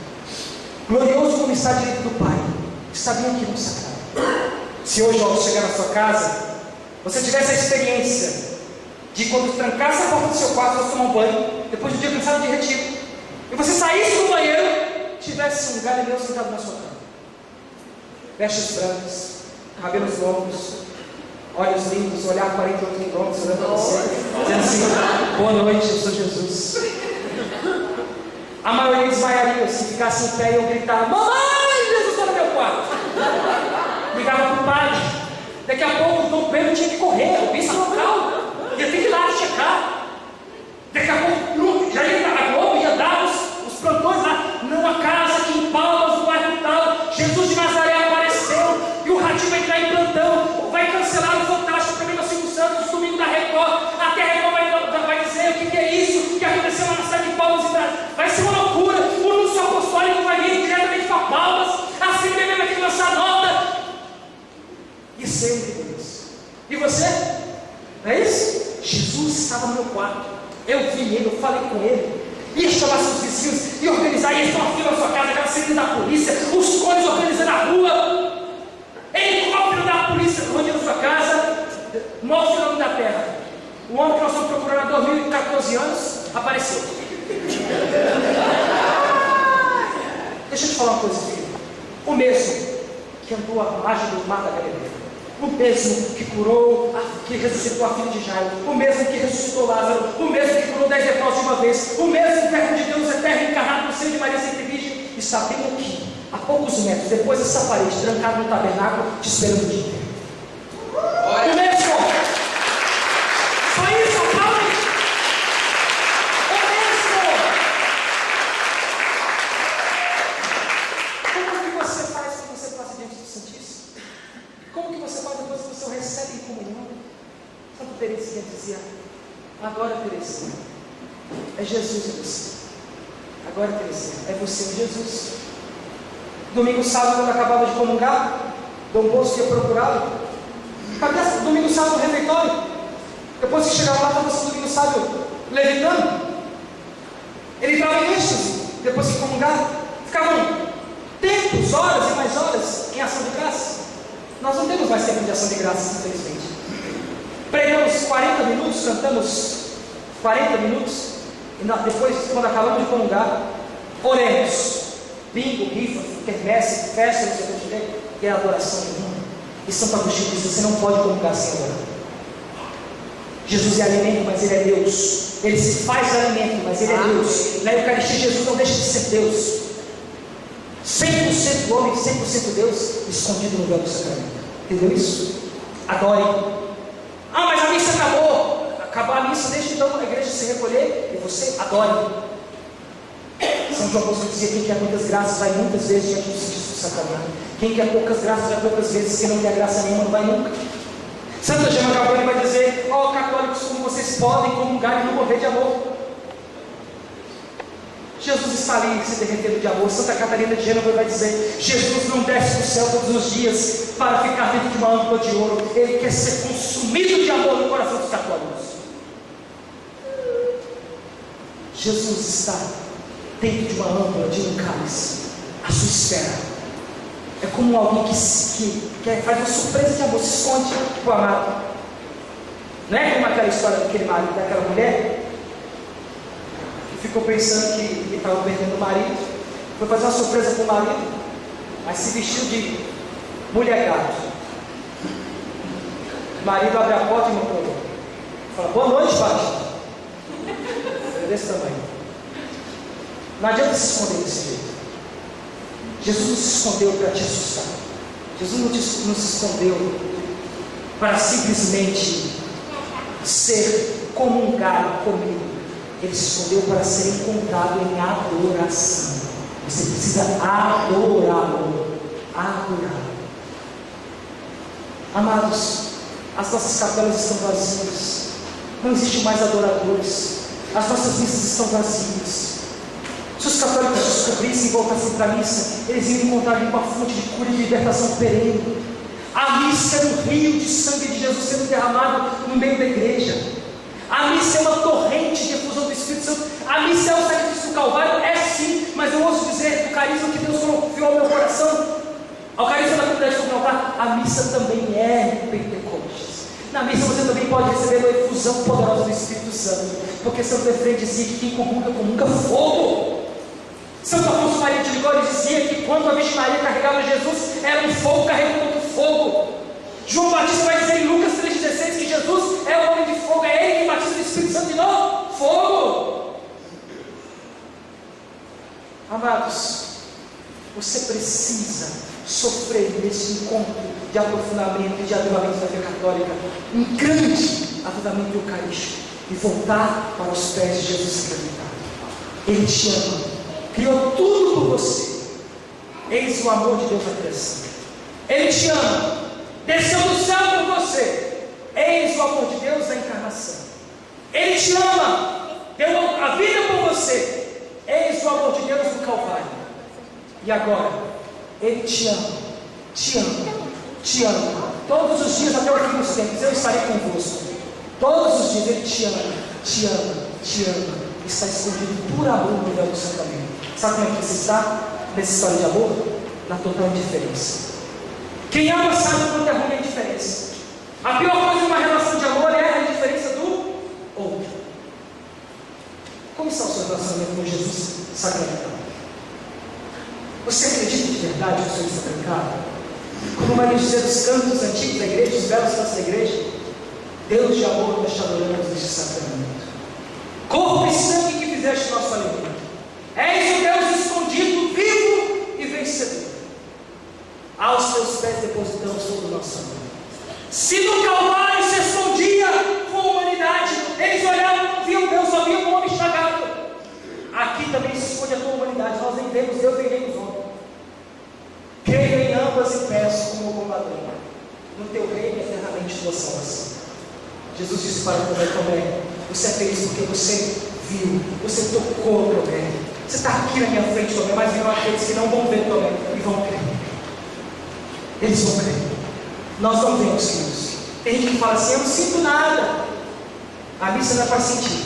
Glorioso como está direito do Pai, está bem aqui no sacrário. Se hoje, ao chegar na sua casa, você tivesse a experiência de quando trancasse a porta do seu quarto, você tomar um banho, depois do dia cansado de retiro, e você saísse do banheiro, tivesse um galileu sentado na sua cama, vestes brancas, cabelos longos, olhos lindos, olhar 48 quilômetros olhando para você, dizendo assim: boa noite, eu sou Jesus. A maioria desmaiaria se ficasse em pé e eu gritar: mamãe, Jesus está no meu quarto. Ligava para o padre. Daqui a pouco o Dom Pedro tinha que correr, o bispo local, ia ter que ir lá checar. Daqui a pouco já ia a Globo, ia dar os plantões lá, numa casa aqui em Palmas, no bairro tal, Jesus de Nazaré apareceu, e o Ratinho vai entrar em plantão, vai cancelar o Fantástico, o programa Silvio Santos, os domingos da Record, até a Record vai dizer o que é isso, que aconteceu lá na cidade de Palmas e Brasil. Vai ser uma loucura, o anúncio apostólico vai vir diretamente para Palmas, a Assembleia vai ter que lançar nota. E sempre Deus. E você? Não é isso? Jesus estava no meu quarto. Eu vi ele, eu falei com ele. Ia chamar seus vizinhos, ia organizar, ia estar uma fila na sua casa, aquela cena da polícia, os cones organizando a rua. Helicóptero da polícia rodando na sua casa. Maior fenômeno da terra. O homem que nós estamos procurando há 2014 anos apareceu. Deixa eu te falar uma coisa, filho. O mesmo que andou à margem do mar da Galileia, o mesmo que curou, que ressuscitou a filha de Jairo, o mesmo que ressuscitou Lázaro, o mesmo que curou 10 leprosos de uma vez, o mesmo Verbo de Deus eterno encarnado no seio de Maria sempre virgem, está bem aqui, a poucos metros depois dessa parede, trancado no tabernáculo, te esperando o dia inteiro. O mesmo! Só isso, Paulo! O mesmo! Como que você faz quando você passa diante do Santíssimo? Como que você faz depois que você o recebe em comunhão? Santa Teresinha dizia: agora, Teresinha, é Jesus em você. Agora, Teresinha, é você em Jesus. Domingo sábado, quando acabava de comungar, Dom Bosco ia procurá-lo. Cadê domingo sábado no refeitório? Depois que chegava lá, estava assim, domingo sábado levitando. Ele entrava em êxtase, depois que comungava. Ficavam tempos, horas e mais horas em ação de graça. Nós não temos mais tempo de ação de graça, infelizmente. Pregamos 40 minutos, cantamos 40 minutos, e depois, quando acabamos de comungar, oremos. Bingo, rifa, quermesse, festa, não sei o que é a adoração do mundo. E Santo Agostinho diz: você não pode comungar sem adorar. Jesus é alimento, mas Ele é Deus. Ele se faz alimento, mas Ele é Deus. Na Eucaristia, Jesus não deixa de ser Deus. 100% homem, 100% Deus, escondido no véu do sacramento. Entendeu isso? Adore. Ah, mas a missa acabou. Acabar a missa, deixa então a igreja se recolher e você adore. São João Bosco dizia: quem quer muitas graças vai muitas vezes diante do Santíssimo Sacramento. Quem quer poucas graças vai poucas vezes. Quem não quer graça nenhuma não vai nunca. Santa Gema Galvani vai dizer: ó, católicos, como vocês podem comungar e não morrer de amor. Jesus está ali se derretendo de amor. Santa Catarina de Gênova vai dizer: Jesus não desce do céu todos os dias para ficar dentro de uma âncora de ouro. Ele quer ser consumido de amor no coração dos católicos. Jesus está dentro de uma âncora, de um cálice, à sua espera. É como alguém que faz uma surpresa de amor, se esconde para o amado. Não é como aquela história daquele marido, daquela mulher que ficou pensando que ele estava perdendo o marido, foi fazer uma surpresa para o marido, mas se vestiu de mulher gato. O marido abre a porta e mandou, fala: boa noite, Fátima. É desse tamanho. Não adianta se esconder desse jeito. Jesus não se escondeu para te assustar. Jesus não se escondeu para simplesmente comungar comigo. Ele se escondeu para ser encontrado em adoração. Você precisa adorá-lo. Adorá-lo. Amados, as nossas capelas estão vazias. Não existe mais adoradores. As nossas missas estão vazias. Se os católicos descobrissem e voltassem para a missa, eles iam encontrar ali uma fonte de cura e de libertação perene. A missa é um rio de sangue de Jesus sendo derramado no meio da igreja. A missa é uma torrente de efusão do Espírito Santo. A missa é o sacrifício do Calvário? É sim, mas eu ouço dizer que o carisma que Deus confiou ao meu coração, ao carisma da comunidade do altar, a missa também é Pentecostes. Na missa você também pode receber uma efusão poderosa do Espírito Santo, porque Santo Efrem dizia que quem comunga fogo. Santo Afonso Maria de Ligório dizia que quando a Virgem Maria carregava Jesus, era um fogo carregando outro fogo. João Batista vai dizer em Lucas 3,16 que Jesus é o homem de fogo, é ele quem batiza do Espírito Santo e não fogo. Amados, você precisa sofrer nesse encontro de aprofundamento e de avivamento da fé católica, um grande avivamento eucarístico, e voltar para os pés de Jesus sacramentado. Ele te ama, criou tudo por você. Eis o amor de Deus na criação. Ele te ama, desceu do céu por você. Eis o amor de Deus na encarnação. Ele te ama, deu a vida por você. Eis o amor de Deus no Calvário. E agora, Ele te ama, te ama, te ama. Todos os dias, até o fim dos tempos, eu estarei convosco. Todos os dias Ele te ama, te ama, te ama. Está escondido por amor no véu do sacramento. Sabe como é que você está nessa história de amor? Na total indiferença. Quem ama sabe o quanto é ruim a indiferença. A pior coisa de uma relação de amor é a indiferença do outro. Como está o seu relacionamento com Jesus sacramentado? Você acredita de verdade que o Senhor está sacramentado? Como Maria José dos cantos antigos da igreja, os belos cantos da igreja, Deus de amor, nós te adoramos neste sacramento. Corpo e sangue que fizeste nosso alimento. És o Deus escondido, vivo e vencedor. Aos teus pés depositamos todo o nosso amor. Se no Calvário se escondia com a humanidade, eles olhavam, não viam Deus, só viam um homem estragado. Aqui também se esconde a tua humanidade. Nós nem vemos Deus, nem vemos homem. Creio em ambas e peço como bom padrão. No teu reino eternamente tua salvação. Jesus disse para Tomé: você é feliz porque você viu, você tocou Tomé. Você está aqui na minha frente, Tomé, mas virão aqueles que não vão ver Tomé e vão crer. Eles vão crer. Nós não vemos, queridos. Tem gente que fala assim: eu não sinto nada. A missa não é para sentir.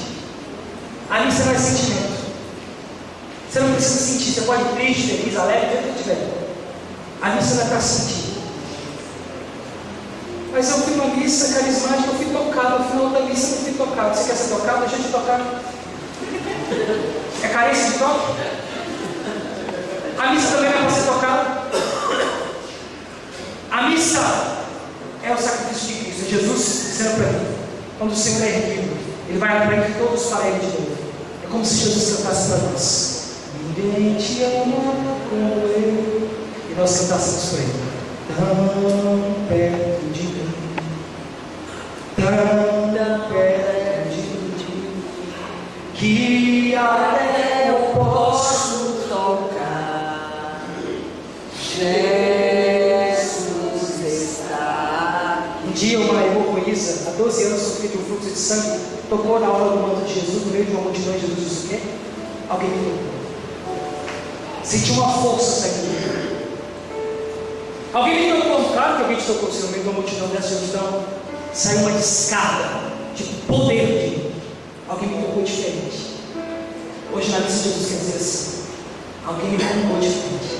A missa não é sentimento. Você não precisa sentir. Você pode ir triste, feliz, alegre, do que tiver. A missa não é para sentir. Mas eu fui numa missa carismática, eu fui tocado. No final da missa eu não fui tocado. Você quer ser tocado? Deixa eu te tocar. É carência de toque? A missa também não é para ser tocada. A missa é o sacrifício de Cristo. Jesus dizendo para mim: quando o Senhor é erguido, Ele vai atrair todos para Ele de novo. É como se Jesus cantasse para nós: ninguém te ama como eu. E nós cantássemos para Ele: tão perto de mim, tão perto de mim, que até eu posso tocar. Um dia uma hemorroísa, há 12 anos, sofrida de um fluxo de sangue, tocou na hora do manto de Jesus, no meio de uma multidão, e Jesus disse o quê? Alguém me tocou. Senti uma força saindo. Alguém me tocou, claro que alguém te tocou, se no meio de uma multidão dessa, Jesus, não. Saiu uma descarga de poder de mim. Alguém me tocou diferente. Hoje na missa Jesus quer dizer assim: alguém me tocou diferente.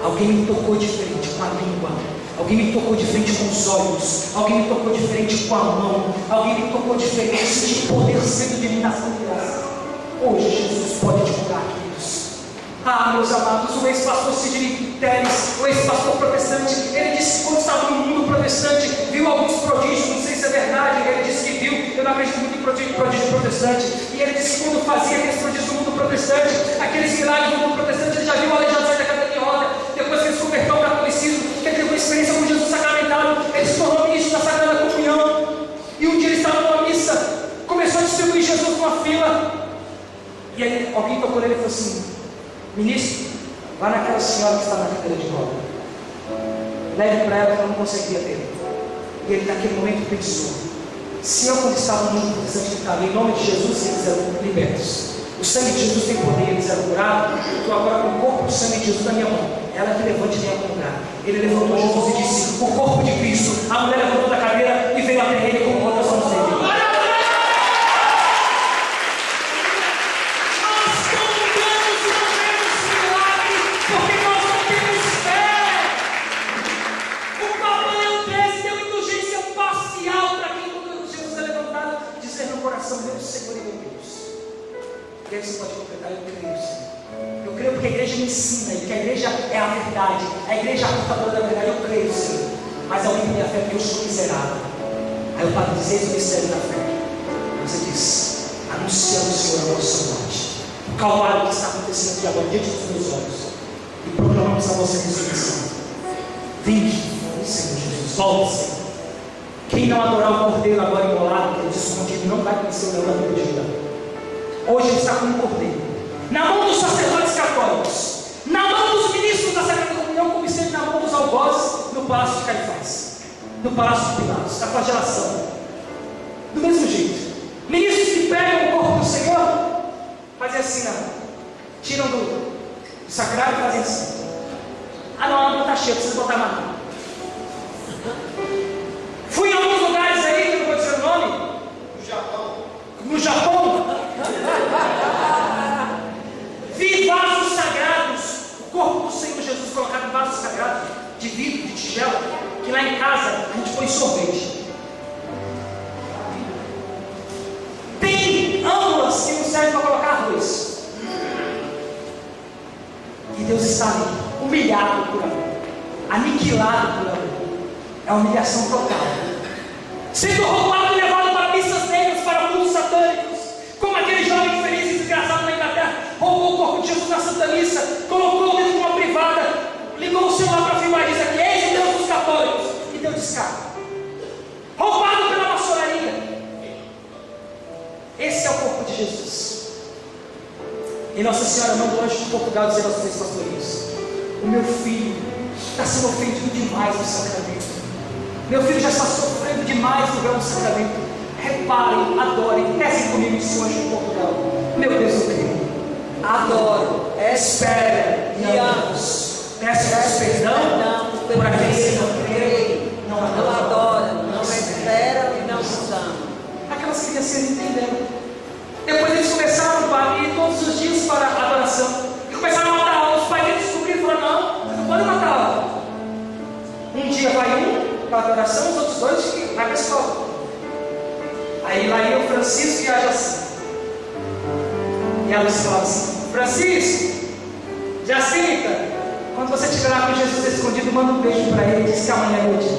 Alguém me tocou diferente com a língua. Alguém me tocou diferente com os olhos. Alguém me tocou diferente com a mão. Alguém me tocou diferente. Eu senti poder sendo de mim na graça. Hoje Jesus pode te curar, queridos. Ah, meus amados, o ex-pastor Sidney Teles, o ex-pastor protestante, ele disse que quando estava no mundo protestante, viu alguns prodígios, não sei se é verdade, ele disse que viu, eu não acredito muito em prodígio protestante, e ele disse que quando fazia aqueles prodígios no mundo protestante, aqueles milagres no mundo protestante, ele já viu o aleijado sair da cadeira de roda, depois que ele se converteu ao catolicismo, que ele teve uma experiência com Jesus sacramentado, ele se tornou ministro da Sagrada Comunhão, e um dia ele estava numa missa, começou a distribuir Jesus numa fila, e aí alguém tocou nele e falou assim: ministro, vá naquela senhora que está na cadeira de roda, leve para ela que ela não conseguia ter. E ele naquele momento pensou: Se eu, quando estava no mundo, santificado, em nome de Jesus, eles eram libertos. O sangue de Jesus tem poder, eles eram curados. Eu estou agora com o corpo e o sangue de Jesus na minha mão. Ela que levante em algum lugar. Ele levantou Jesus e disse: o corpo de Cristo. A mulher levantou da cadeira e veio até ele com outras mãos dele. Meu Senhor e meu Deus. E aí você pode completar: eu creio, Senhor. Eu creio porque a igreja me ensina, e que a igreja é a verdade, a igreja é a portadora da verdade. Eu creio, Senhor. Mas alguém minha fé, porque eu sou miserável. Aí o Padre diz: eis o mistério da fé. Você diz: anunciamos, Senhor, a vossa morte, o calvário que está acontecendo aqui agora diante dos meus olhos, e proclamamos a vossa ressurreição. Vinde, Senhor Jesus, volte, Senhor. Quem não adorar o Cordeiro agora imolado, que é escondido, não vai conhecer o leão da tribo de Judá. Hoje ele está como um Cordeiro, na mão dos sacerdotes católicos, na mão dos ministros da Sagrada Comunhão, como esteve na mão dos algozes no palácio de Caifás, no palácio de Pilatos, da flagelação. Do mesmo jeito, ministros que pegam o corpo do Senhor, fazem assim, não, tiram do sacrário e fazem assim. Ah não, a água está cheia, precisa botar mais. Fui em alguns lugares aí, que eu não vou dizer o nome. No Japão. Vi vasos sagrados, o corpo do Senhor Jesus colocado em vasos sagrados, de vidro, de tigela, que lá em casa a gente põe sorvete. Tem ângulas que não servem para colocar arroz. E Deus está ali, humilhado por amor, aniquilado por amor. É a humilhação total. Sendo roubado e levado para pistas negras, para cultos satânicos, como aquele jovem infeliz e desgraçado na Inglaterra, roubou o corpo de Jesus na Santa Missa, colocou dentro de uma privada, ligou o celular para filmar e disse: aqui, eis o Deus dos católicos, e deu descarga. Roubado pela maçonaria. Esse é o corpo de Jesus. E Nossa Senhora mandou antes de Portugal dizer aos três pastorinhos: o meu filho está sendo ofendido demais no sacramento. Meu filho já está sofrendo demais no véu do sacramento. Reparem, adorem, rezem comigo, disse o anjo de Portugal. Meu Deus, eu creio. Adoro, espera e amo-vos. Peço perdão por aqueles que não creem, não adoram, não esperam e não ama. Aquelas crianças entenderam. Depois eles começaram a ir todos os dias para a adoração. E começaram a matar aula. Os pais deles descobriram e falaram: não, você não pode matar aula. Um dia vai um para a adoração, os outros dois que vai para a escola. Aí lá ia o Francisco e a Jacinta. E a Lúcia falava assim: Francisco, Jacinta, quando você estiver lá com Jesus escondido, manda um beijo para ele e diz que amanhã é meu dia.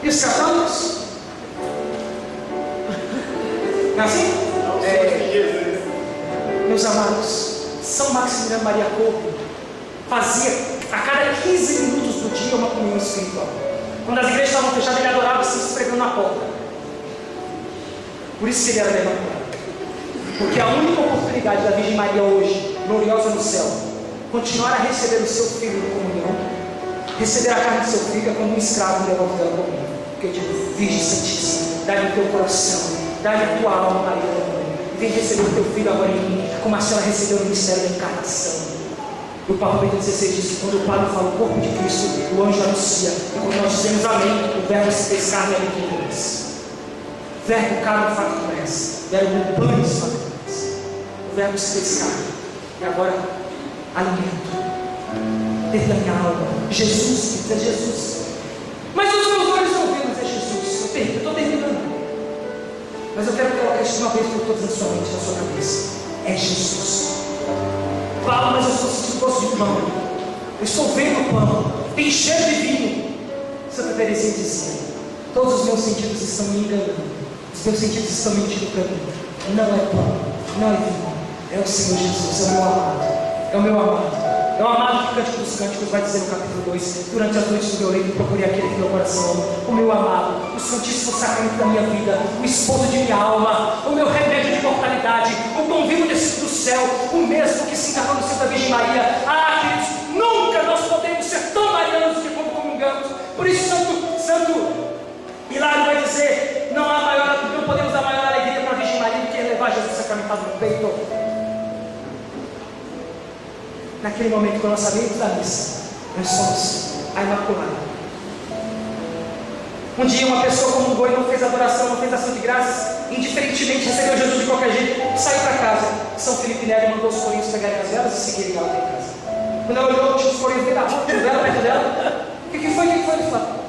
E os católicos? Não é assim? Meus amados, São Maximiliano Maria Kolbe fazia a cada 15 minutos do dia uma comunhão espiritual. Quando as igrejas estavam fechadas, ele adorava assim, se esfregando na porta. Por isso que ele era levantado. Porque a única oportunidade da Virgem Maria hoje, gloriosa no céu, continuar a receber o seu filho de comunhão, receber a carne do seu filho, é como um escravo levanta dela comigo. Porque eu digo: Virgem Santíssima, dá-lhe o teu coração, dá-lhe a tua alma, Maria da Mãe, e vem receber o teu filho agora em mim, como assim ela recebeu no mistério da encarnação. O Papa Bento XVI disse: quando o Padre fala o corpo de Cristo, o anjo anuncia. E quando nós dizemos amém, o verbo se fez carne e habitou em nós. Verbo carne factuais, verbo panis factuais. O verbo se fez carne. E agora, alimento dentro da minha alma. Jesus, é Jesus. Mas os meus olhos não veem, mas é Jesus. Eu estou terminando. Mas eu quero colocar isso uma vez por todas na sua mente, na sua cabeça. É Jesus. Falo, mas eu estou sentindo gosto de pão. Eu estou vendo o pão. Tem cheiro de vinho. Santa Teresinha dizia: todos os meus sentidos estão me enganando. Os meus sentidos estão mentindo para mim. Não é pão, não é vinho. É o Senhor Jesus, é o meu amado. É o meu amado. É o amado que o Cântico dos Cânticos vai dizer no capítulo 2: durante as noites do meu leito procurei aquele que meu coração ama. O meu amado, o santíssimo sacramento da minha vida, o esposo de minha alma, o meu remédio de mortalidade, o pão vivo descido do céu, o mesmo que se encarnou no seio da Virgem Maria. Ah, queridos, nunca nós podemos ser tão marianos de como comungamos. Por isso, Santo naquele momento, quando nós saímos da missa, nós somos a Imaculada. Um dia uma pessoa comungou e não fez adoração, não fez ação de graças, indiferentemente recebeu Jesus de qualquer jeito, saiu para casa. São Felipe Neri mandou os coríntios pegarem as velas e seguirem ela para casa. Quando ela olhou, tinha os coríntios bem na rua, tinha vela perto dela. O que foi? Ele falou: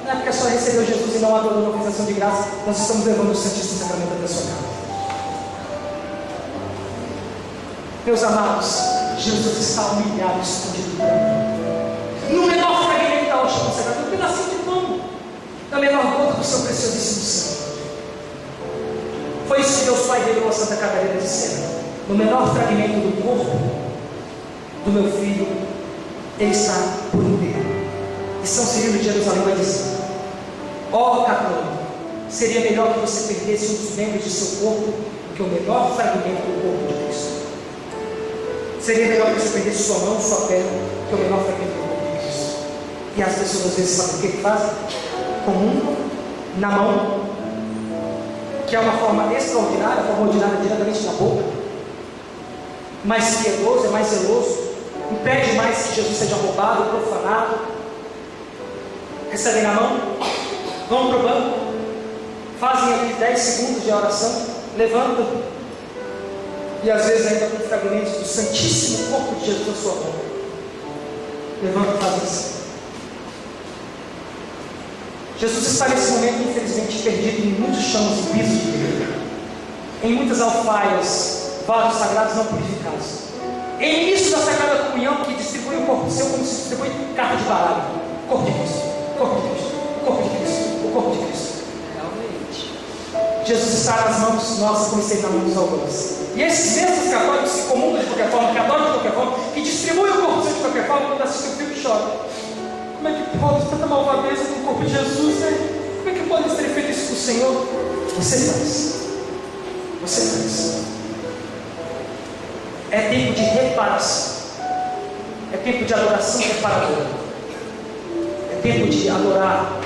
não é porque a senhora recebeu Jesus e não adorou, não fez ação de graça, nós estamos levando o Santíssimo Sacramento até a sua casa. Meus amados, Jesus está humilhado, escondido para mim. No menor fragmento da hóstia consagrada, um pedacinho de pão, na menor gota do seu preciosíssimo sangue. Foi isso que Deus Pai revelou a Santa Catarina de Sena. No menor fragmento do corpo do meu filho, ele está por inteiro. E São Cirilo de Jerusalém vai dizer: ó católico, seria melhor que você perdesse um dos membros de seu corpo do que o menor fragmento do corpo de Cristo. Seria melhor que você perdesse sua mão, sua perna, do que o menor fragmento do corpo de Cristo. E as pessoas às vezes sabem o que fazem? Comum na mão, que é uma forma extraordinária, a forma ordinária diretamente na boca, mais piedoso, é mais zeloso, impede mais que Jesus seja roubado, profanado. Recebem na mão, vão para o banco, fazem ali 10 segundos de oração, levantam, e às vezes ainda com fragmentos do Santíssimo Corpo de Jesus na sua mão. Levantam e fazem assim. Jesus está nesse momento, infelizmente, perdido em muitos chãos e pisos de igreja, em muitas alfaias, vasos sagrados não purificados, em início da Sagrada Comunhão, que distribui o corpo seu como se distribui carta de baralho. Corpo de Cristo, corpo de Cristo, corpo de Cristo, o corpo de Cristo. Realmente, Jesus está nas mãos nossas, como esteve nas mãos dos algozes. E esses mesmos católicos que comungam de qualquer forma, que adoram de qualquer forma, que distribuem o corpo seu de qualquer forma, quando assistem o filme, choram. Como é que pode tanta malvadeza com o corpo de Jesus, né? Como é que pode ter feito isso com o Senhor? Você faz. Você faz. É tempo de reparação. É tempo de adoração reparadora. É tempo de adorar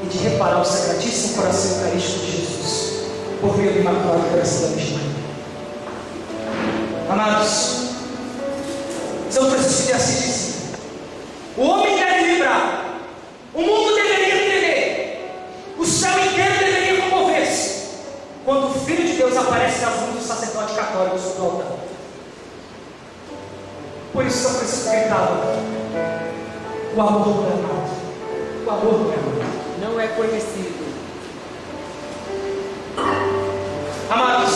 e de reparar o Sacratíssimo Coração Eucarístico de Jesus, por meio do Imaculado Coração da Virgem Maria. Amados, São Francisco de Assis: o homem deve vibrar, o mundo deveria tremer, o céu inteiro deveria comover-se, quando o Filho de Deus aparece nas mãos do sacerdote católico sobre o altar. Por isso São Francisco gritava: o amor não é amado, o amor não é amado, não é conhecido. Amados,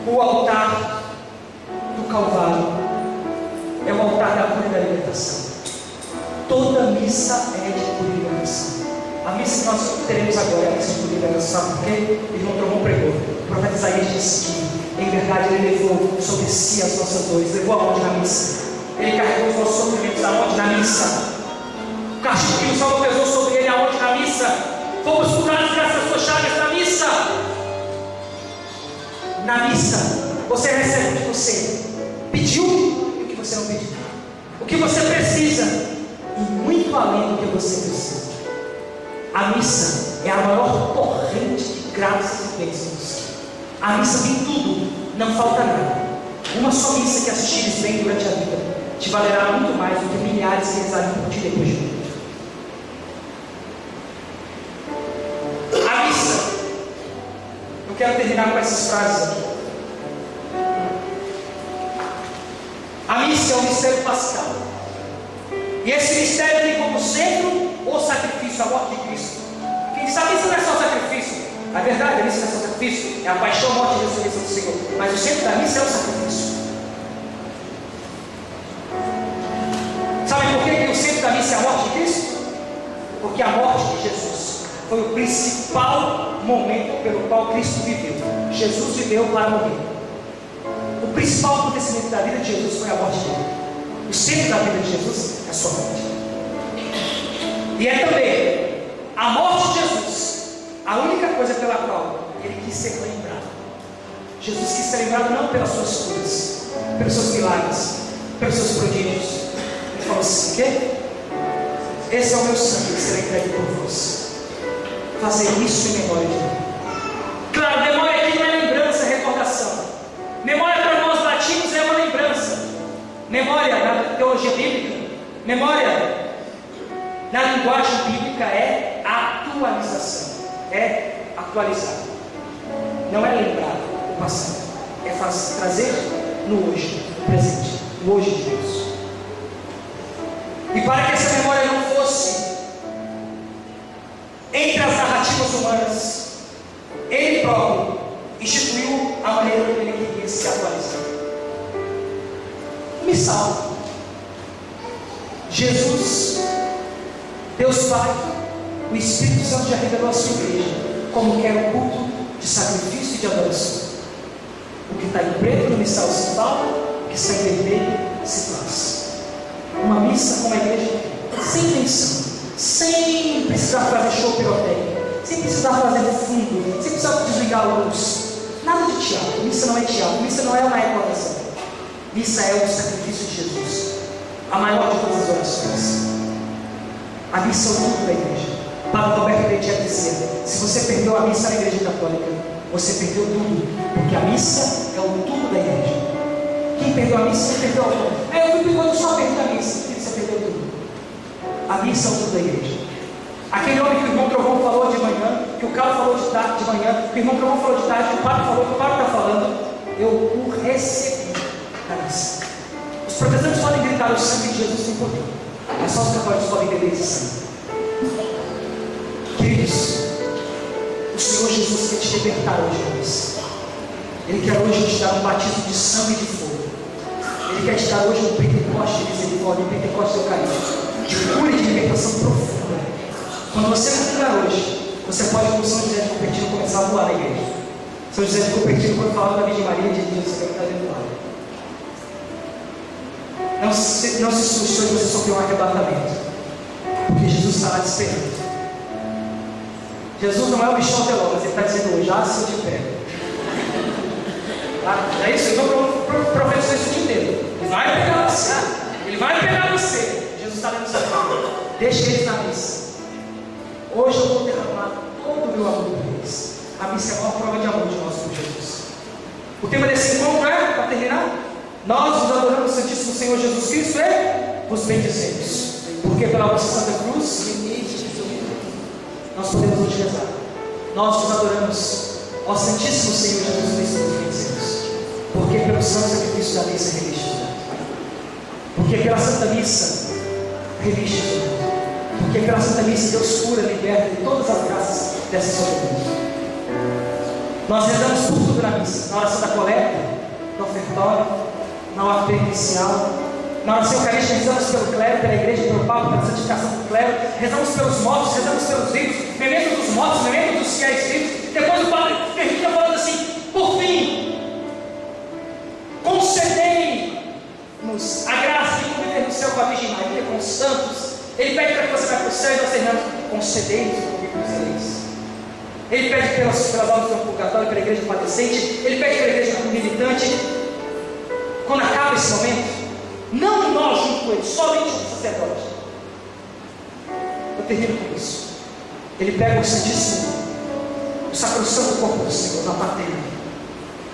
o altar do Calvário é o altar da cura e da libertação. Toda missa é de cura e libertação. A missa que nós teremos agora é a missa de cura e libertação, porque irmão Trovão pregou. O profeta Isaías disse que, em verdade, ele levou sobre si as nossas dores. Levou aonde na missa? Ele carregou os nossos sofrimentos aonde na missa? O castigo que o Salmo pesou sobre ele aonde na missa? Fomos curados graças às suas chagas na missa. Na missa, você recebe o que você pediu e o que você não pediu, o que você precisa e muito além do que você precisa. A missa é a maior torrente de graças e bênçãos. A missa tem tudo, não falta nada. Uma só missa que assistires bem durante a vida te valerá muito mais do que milhares que rezarem por ti depois de muito. A missa, eu quero terminar com essas frases aqui. A missa é o mistério pascal. E esse mistério tem como centro o sacrifício, a morte de Cristo. Quem diz: a missa não é só sacrifício. A verdade, a missa não é só sacrifício, é a paixão, morte e ressurreição do Senhor. Mas o centro da missa é o sacrifício. Sabe por que o centro da missa é a morte de Cristo? Porque a morte de Jesus foi o principal momento pelo qual Cristo viveu. Jesus viveu para morrer. O principal acontecimento da vida de Jesus foi a morte dele. O centro da vida de Jesus é a sua morte. E é também a morte de Jesus a única coisa pela qual ele quis ser lembrado. Jesus quis ser lembrado não pelas suas curas, pelos seus milagres, pelos seus prodígios. Ele falou assim: quê? Esse é o meu sangue que será entregue por vós. Fazer isso em memória de mim. Claro, memória aqui não é lembrança, é recordação. Memória para nós latinos é uma lembrança. Memória na teologia bíblica, memória na linguagem bíblica é atualização, é atualizar. Não é lembrar o passado, é trazer no hoje, no presente, no hoje de Deus. E para que essa memória não fosse entre as narrativas humanas, Ele próprio instituiu a maneira como Ele queria se atualizar. Missal. Jesus, Deus Pai, o Espírito Santo já revelou a sua igreja como quer o culto de sacrifício e de adoração. O que está em preto no missal se fala, o que está em vermelho se faz. Uma missa com uma igreja sem tensão, sem precisar fazer show pirotécnico, sem precisar fazer fundo, sem precisar desligar a luz. Nada de teatro. Missa não é teatro, missa não é uma equação. Missa é o sacrifício de Jesus, a maior de todas as orações. A missa é o tudo da igreja. Padre Roberto Leite ia dizer: se você perdeu a missa na igreja católica, você perdeu tudo, porque a missa é o tudo da igreja. Quem perdeu a missa, você perdeu a tudo. Eu fui quando só perdi a missa, porque você perdeu tudo. A missa é o tudo da igreja. Aquele homem que o irmão Trovão falou de manhã, que o Carlos falou de tarde, de manhã, que o irmão Trovão falou de tarde, que o Padre falou, que o Padre está falando, eu o recebi na missa. Os protestantes podem gritar o sangue de Jesus sem poder, mas só os católicos podem beber esse sangue. Queridos, o Senhor Jesus quer te libertar hoje na missa. Ele quer hoje te dar um batismo de sangue e de fogo. Ele quer te dar hoje um Pentecoste de misericórdia, um Pentecoste eucarístico, de cura e de libertação profunda. Quando você comungar hoje, você pode, como São José de Cupertino, começar a voar na igreja. São José de Cupertino, quando falava da Virgem Maria, dizia: você vai estar dentro do ar. Não se assuste hoje você sofreu um arrebatamento, porque Jesus está lá te esperando. Jesus não é o bichão teló, mas Ele está dizendo hoje: ah, se eu te pego. É isso, então profetizou isso o dia inteiro. Ele vai pegar você. Ele vai pegar você. Jesus está dando seu favor. Deixa eles na missa. Hoje eu vou derramar todo o meu amor por eles. A missa é a maior prova de amor de nós por Jesus. O tema desse encontro é, para terminar, nós vos adoramos, Santíssimo Senhor Jesus Cristo, e vos bendizemos. Porque pela vossa Santa Cruz, nós podemos nos rezar. Nós vos adoramos, ó Santíssimo Senhor Jesus Cristo, vos bendizemos. Porque pelo santo sacrifício da missa reviste o mundo. Porque pela Santa Missa reviste o mundo. Porque pela Santa Missa Deus cura, liberta de todas as graças dessa soberania. Nós rezamos por tudo na missa, na oração da coleta, no ofertório, na hora penitencial, na oração eucarística. Rezamos pelo clero, pela igreja, pelo Papa, pela santificação do clero. Rezamos pelos mortos, rezamos pelos vivos, memento dos mortos, memento dos fiéis vivos. Depois o Padre termina falando assim: por fim, concedei-nos a graça de conviver no céu com a Virgem Maria, com os santos. Ele pede para que você vá para o céu, e nós terminamos: concedei-nos o convívio com os eleitos. Ele pede pelas almas do purgatório, pela igreja padecente. Ele pede pela igreja militante. Quando acaba esse momento, não nós junto com ele, somente o sacerdote. Eu termino com isso. Ele pega o Santíssimo, o sacrossanto corpo do Senhor, na patena.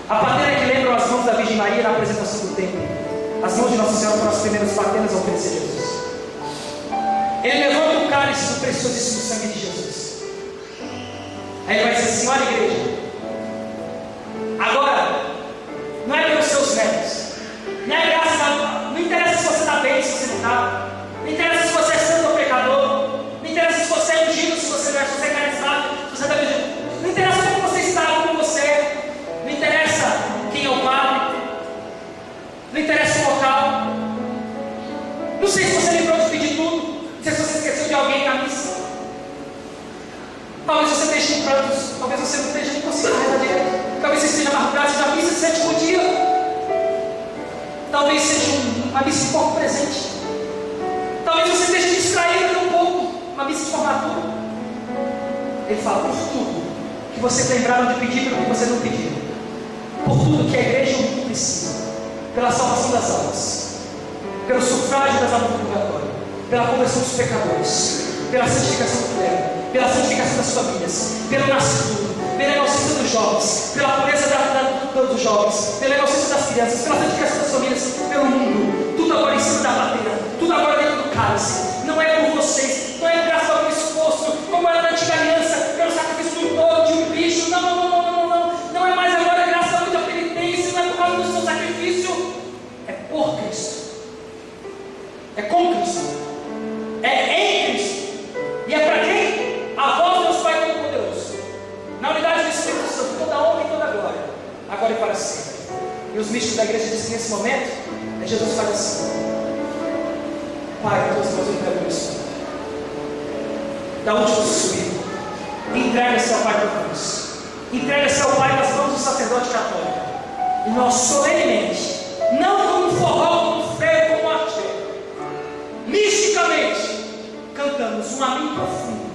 A patena que lembram as mãos da Virgem Maria na apresentação do templo. As mãos de Nossa Senhora foram as primeiras patenas a oferecer Jesus. Ele levanta o cálice do preciosíssimo sangue de Jesus. Aí ele vai dizer assim: olha, igreja, agora não é pelos seus méritos, não é graças a... não interessa se você está bem, se você não está, não interessa se você é santo ou pecador, não interessa se você é ungido, se você não é, se você é carismático, se você está ungido, não interessa como você está, como você é, não interessa quem é o padre, não interessa o local, não sei se você lembrou de pedir tudo, não sei se você esqueceu de alguém na missa. Talvez você esteja em prantos, talvez você não esteja nem conseguindo rezar direito, talvez você esteja amargurado, seja a missa de sétimo dia, talvez seja uma missa de corpo presente, talvez você esteja distraído um pouco, uma missa de formatura. Ele fala: por tudo que vocês lembraram de pedir, pelo que vocês não pediram, por tudo que a igreja e o mundo precisam, pela salvação das almas, pelo sufrágio das almas do purgatório, pela conversão dos pecadores, pela santificação do clero, pela santificação das famílias, pelo nascimento, pela inocência dos jovens, pela pureza dos jovens, pela inocência das crianças, pela santificação das famílias, pelo mundo, tudo É com Cristo. É em Cristo. E é para quem? A voz de Deus Pai Todo-Poderoso. Na unidade do Espírito Santo, toda honra e toda glória, agora e para sempre. E os místicos da igreja dizem que nesse momento, Jesus faz assim: Pai, todas as mãos eu entrego no Espírito. Dá o último suspiro. Entrega-se ao Pai da cruz. Entrega-se ao Pai nas mãos do sacerdote católico. E nós solenemente, não como forró, como freio, como arteiro, misticamente, cantamos um amém profundo.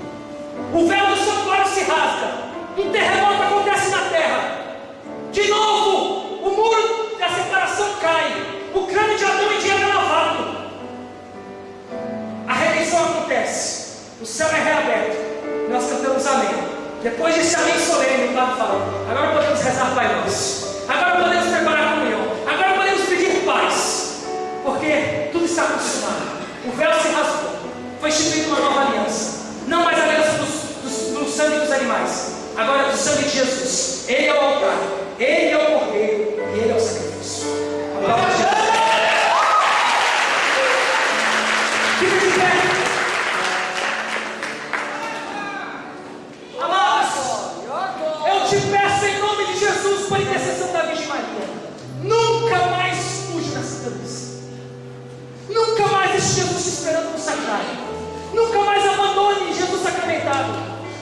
O véu do santuário se rasga. Um terremoto acontece na terra. De novo, o muro da separação cai. O crânio de Adão e de Eva é lavado. A redenção acontece. O céu é reaberto. Nós cantamos amém. Depois desse amém solene, o Papa fala: agora podemos rezar Pai Nosso. Agora podemos preparar a comunhão. Agora podemos pedir paz. Porque tudo está consumado. O véu se rasgou. Foi instituída uma nova aliança. Não mais a aliança do sangue dos animais. Agora é do sangue de Jesus. Ele é o altar. Ele é o cordeiro. E ele é o sacrifício. A palavra de Jesus. Fica de pé. Eu te peço em nome de Jesus, por intercessão da Virgem Maria, nunca mais fuja dessa cabeça. Nunca mais deixe Jesus te esperando no sacrário. Nunca mais abandone Jesus sacramentado.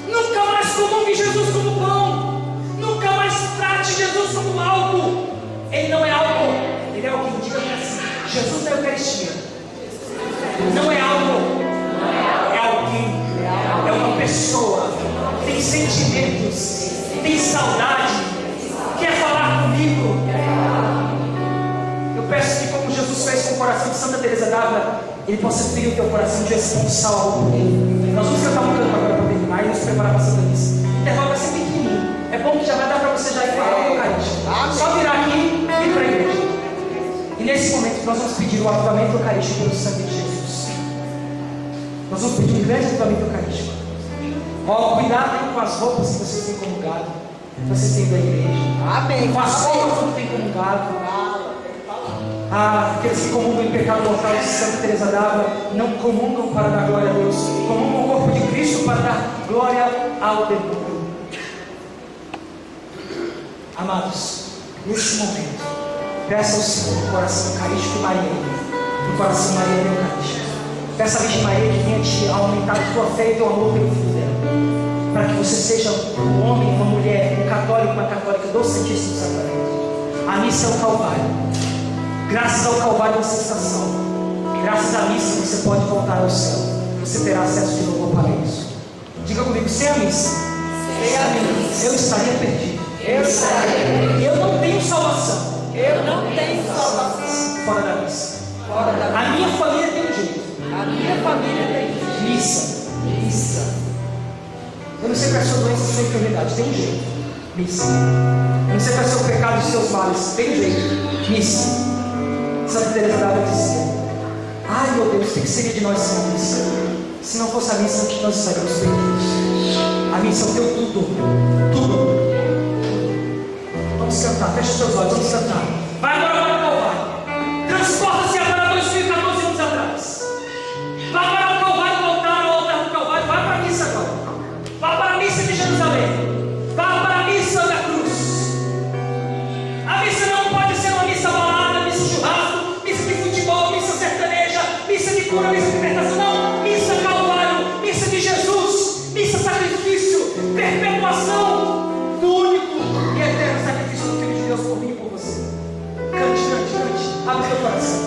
Nunca mais comungue Jesus como pão. Nunca mais trate Jesus como algo. Ele não é algo, ele é alguém. Diga assim: Jesus é a Eucaristia. Não é algo, é alguém. É uma pessoa. Tem sentimentos, tem saudade, quer falar comigo. Eu peço que, como Jesus fez com o coração de Santa Teresa d'Ávila, Ele possa ferir o teu coração de esponsal por Ele. Nós vamos cantar um canto agora para terminar e nos preparar para a Santa Missa. O intervalo vai ser pequenininho. É bom que já vai dar para você já ir para a Eucarística. Só virar aqui e ir para a igreja. E nesse momento nós vamos pedir o avivamento eucarístico pelo sangue de Jesus. Nós vamos pedir um grande avivamento eucarístico. Ó, cuidado com as roupas que vocês têm comungado, que vocês têm da igreja. Amém. Com as roupas que têm comungado. Aqueles que comungam em pecado mortal de Santa Teresa d'Ávila não comungam para dar glória a Deus, comungam o corpo de Cristo para dar glória ao demônio. Amados, nesse momento, peça ao Senhor o coração eucarístico e mariano, o coração mariano e eucarístico. Peça a Virgem Maria que venha te aumentar a tua fé e teu amor pelo Filho dela, para que você seja um homem, uma mulher, um católico, uma católica do Santíssimo Sacramento. A missa é o Calvário. Graças ao Calvário você está salvo. Graças à missa você pode voltar ao céu. Você terá acesso de novo ao paraíso. Diga comigo: sem a missa, eu estaria perdido. Eu não tenho salvação. Fora da missa. A minha família tem um jeito. Missa. Eu não sei qual é a sua doença, a sua enfermidade. Tem um jeito. Missa. Eu não sei qual é o seu pecado e os seus males. Tem um jeito. Missa. Santa Teresa d'Ávila dizia: ai meu Deus, o que seria de nós sem a missa? Se não fosse a missa, nós estaríamos perdidos. A missa é o teu tudo. Vamos cantar, fecha os seus olhos, vamos cantar. Vai agora para o Calvário. Transporta-se agora a 2014 anos atrás. Vai para o Calvário, voltar ao altar do Calvário. Vai para a missa agora. Vai para a missa de Jerusalém. Vai para a missa da cruz. A missa não pode ser uma missa balada, missa de churrasco, missa de futebol, missa sertaneja, missa de cura, missa de libertação. Não, missa Calvário, missa de Jesus, missa sacrifício, perpetuação do único e eterno sacrifício do Filho de Deus por mim e por você. Cante. Abre teu coração.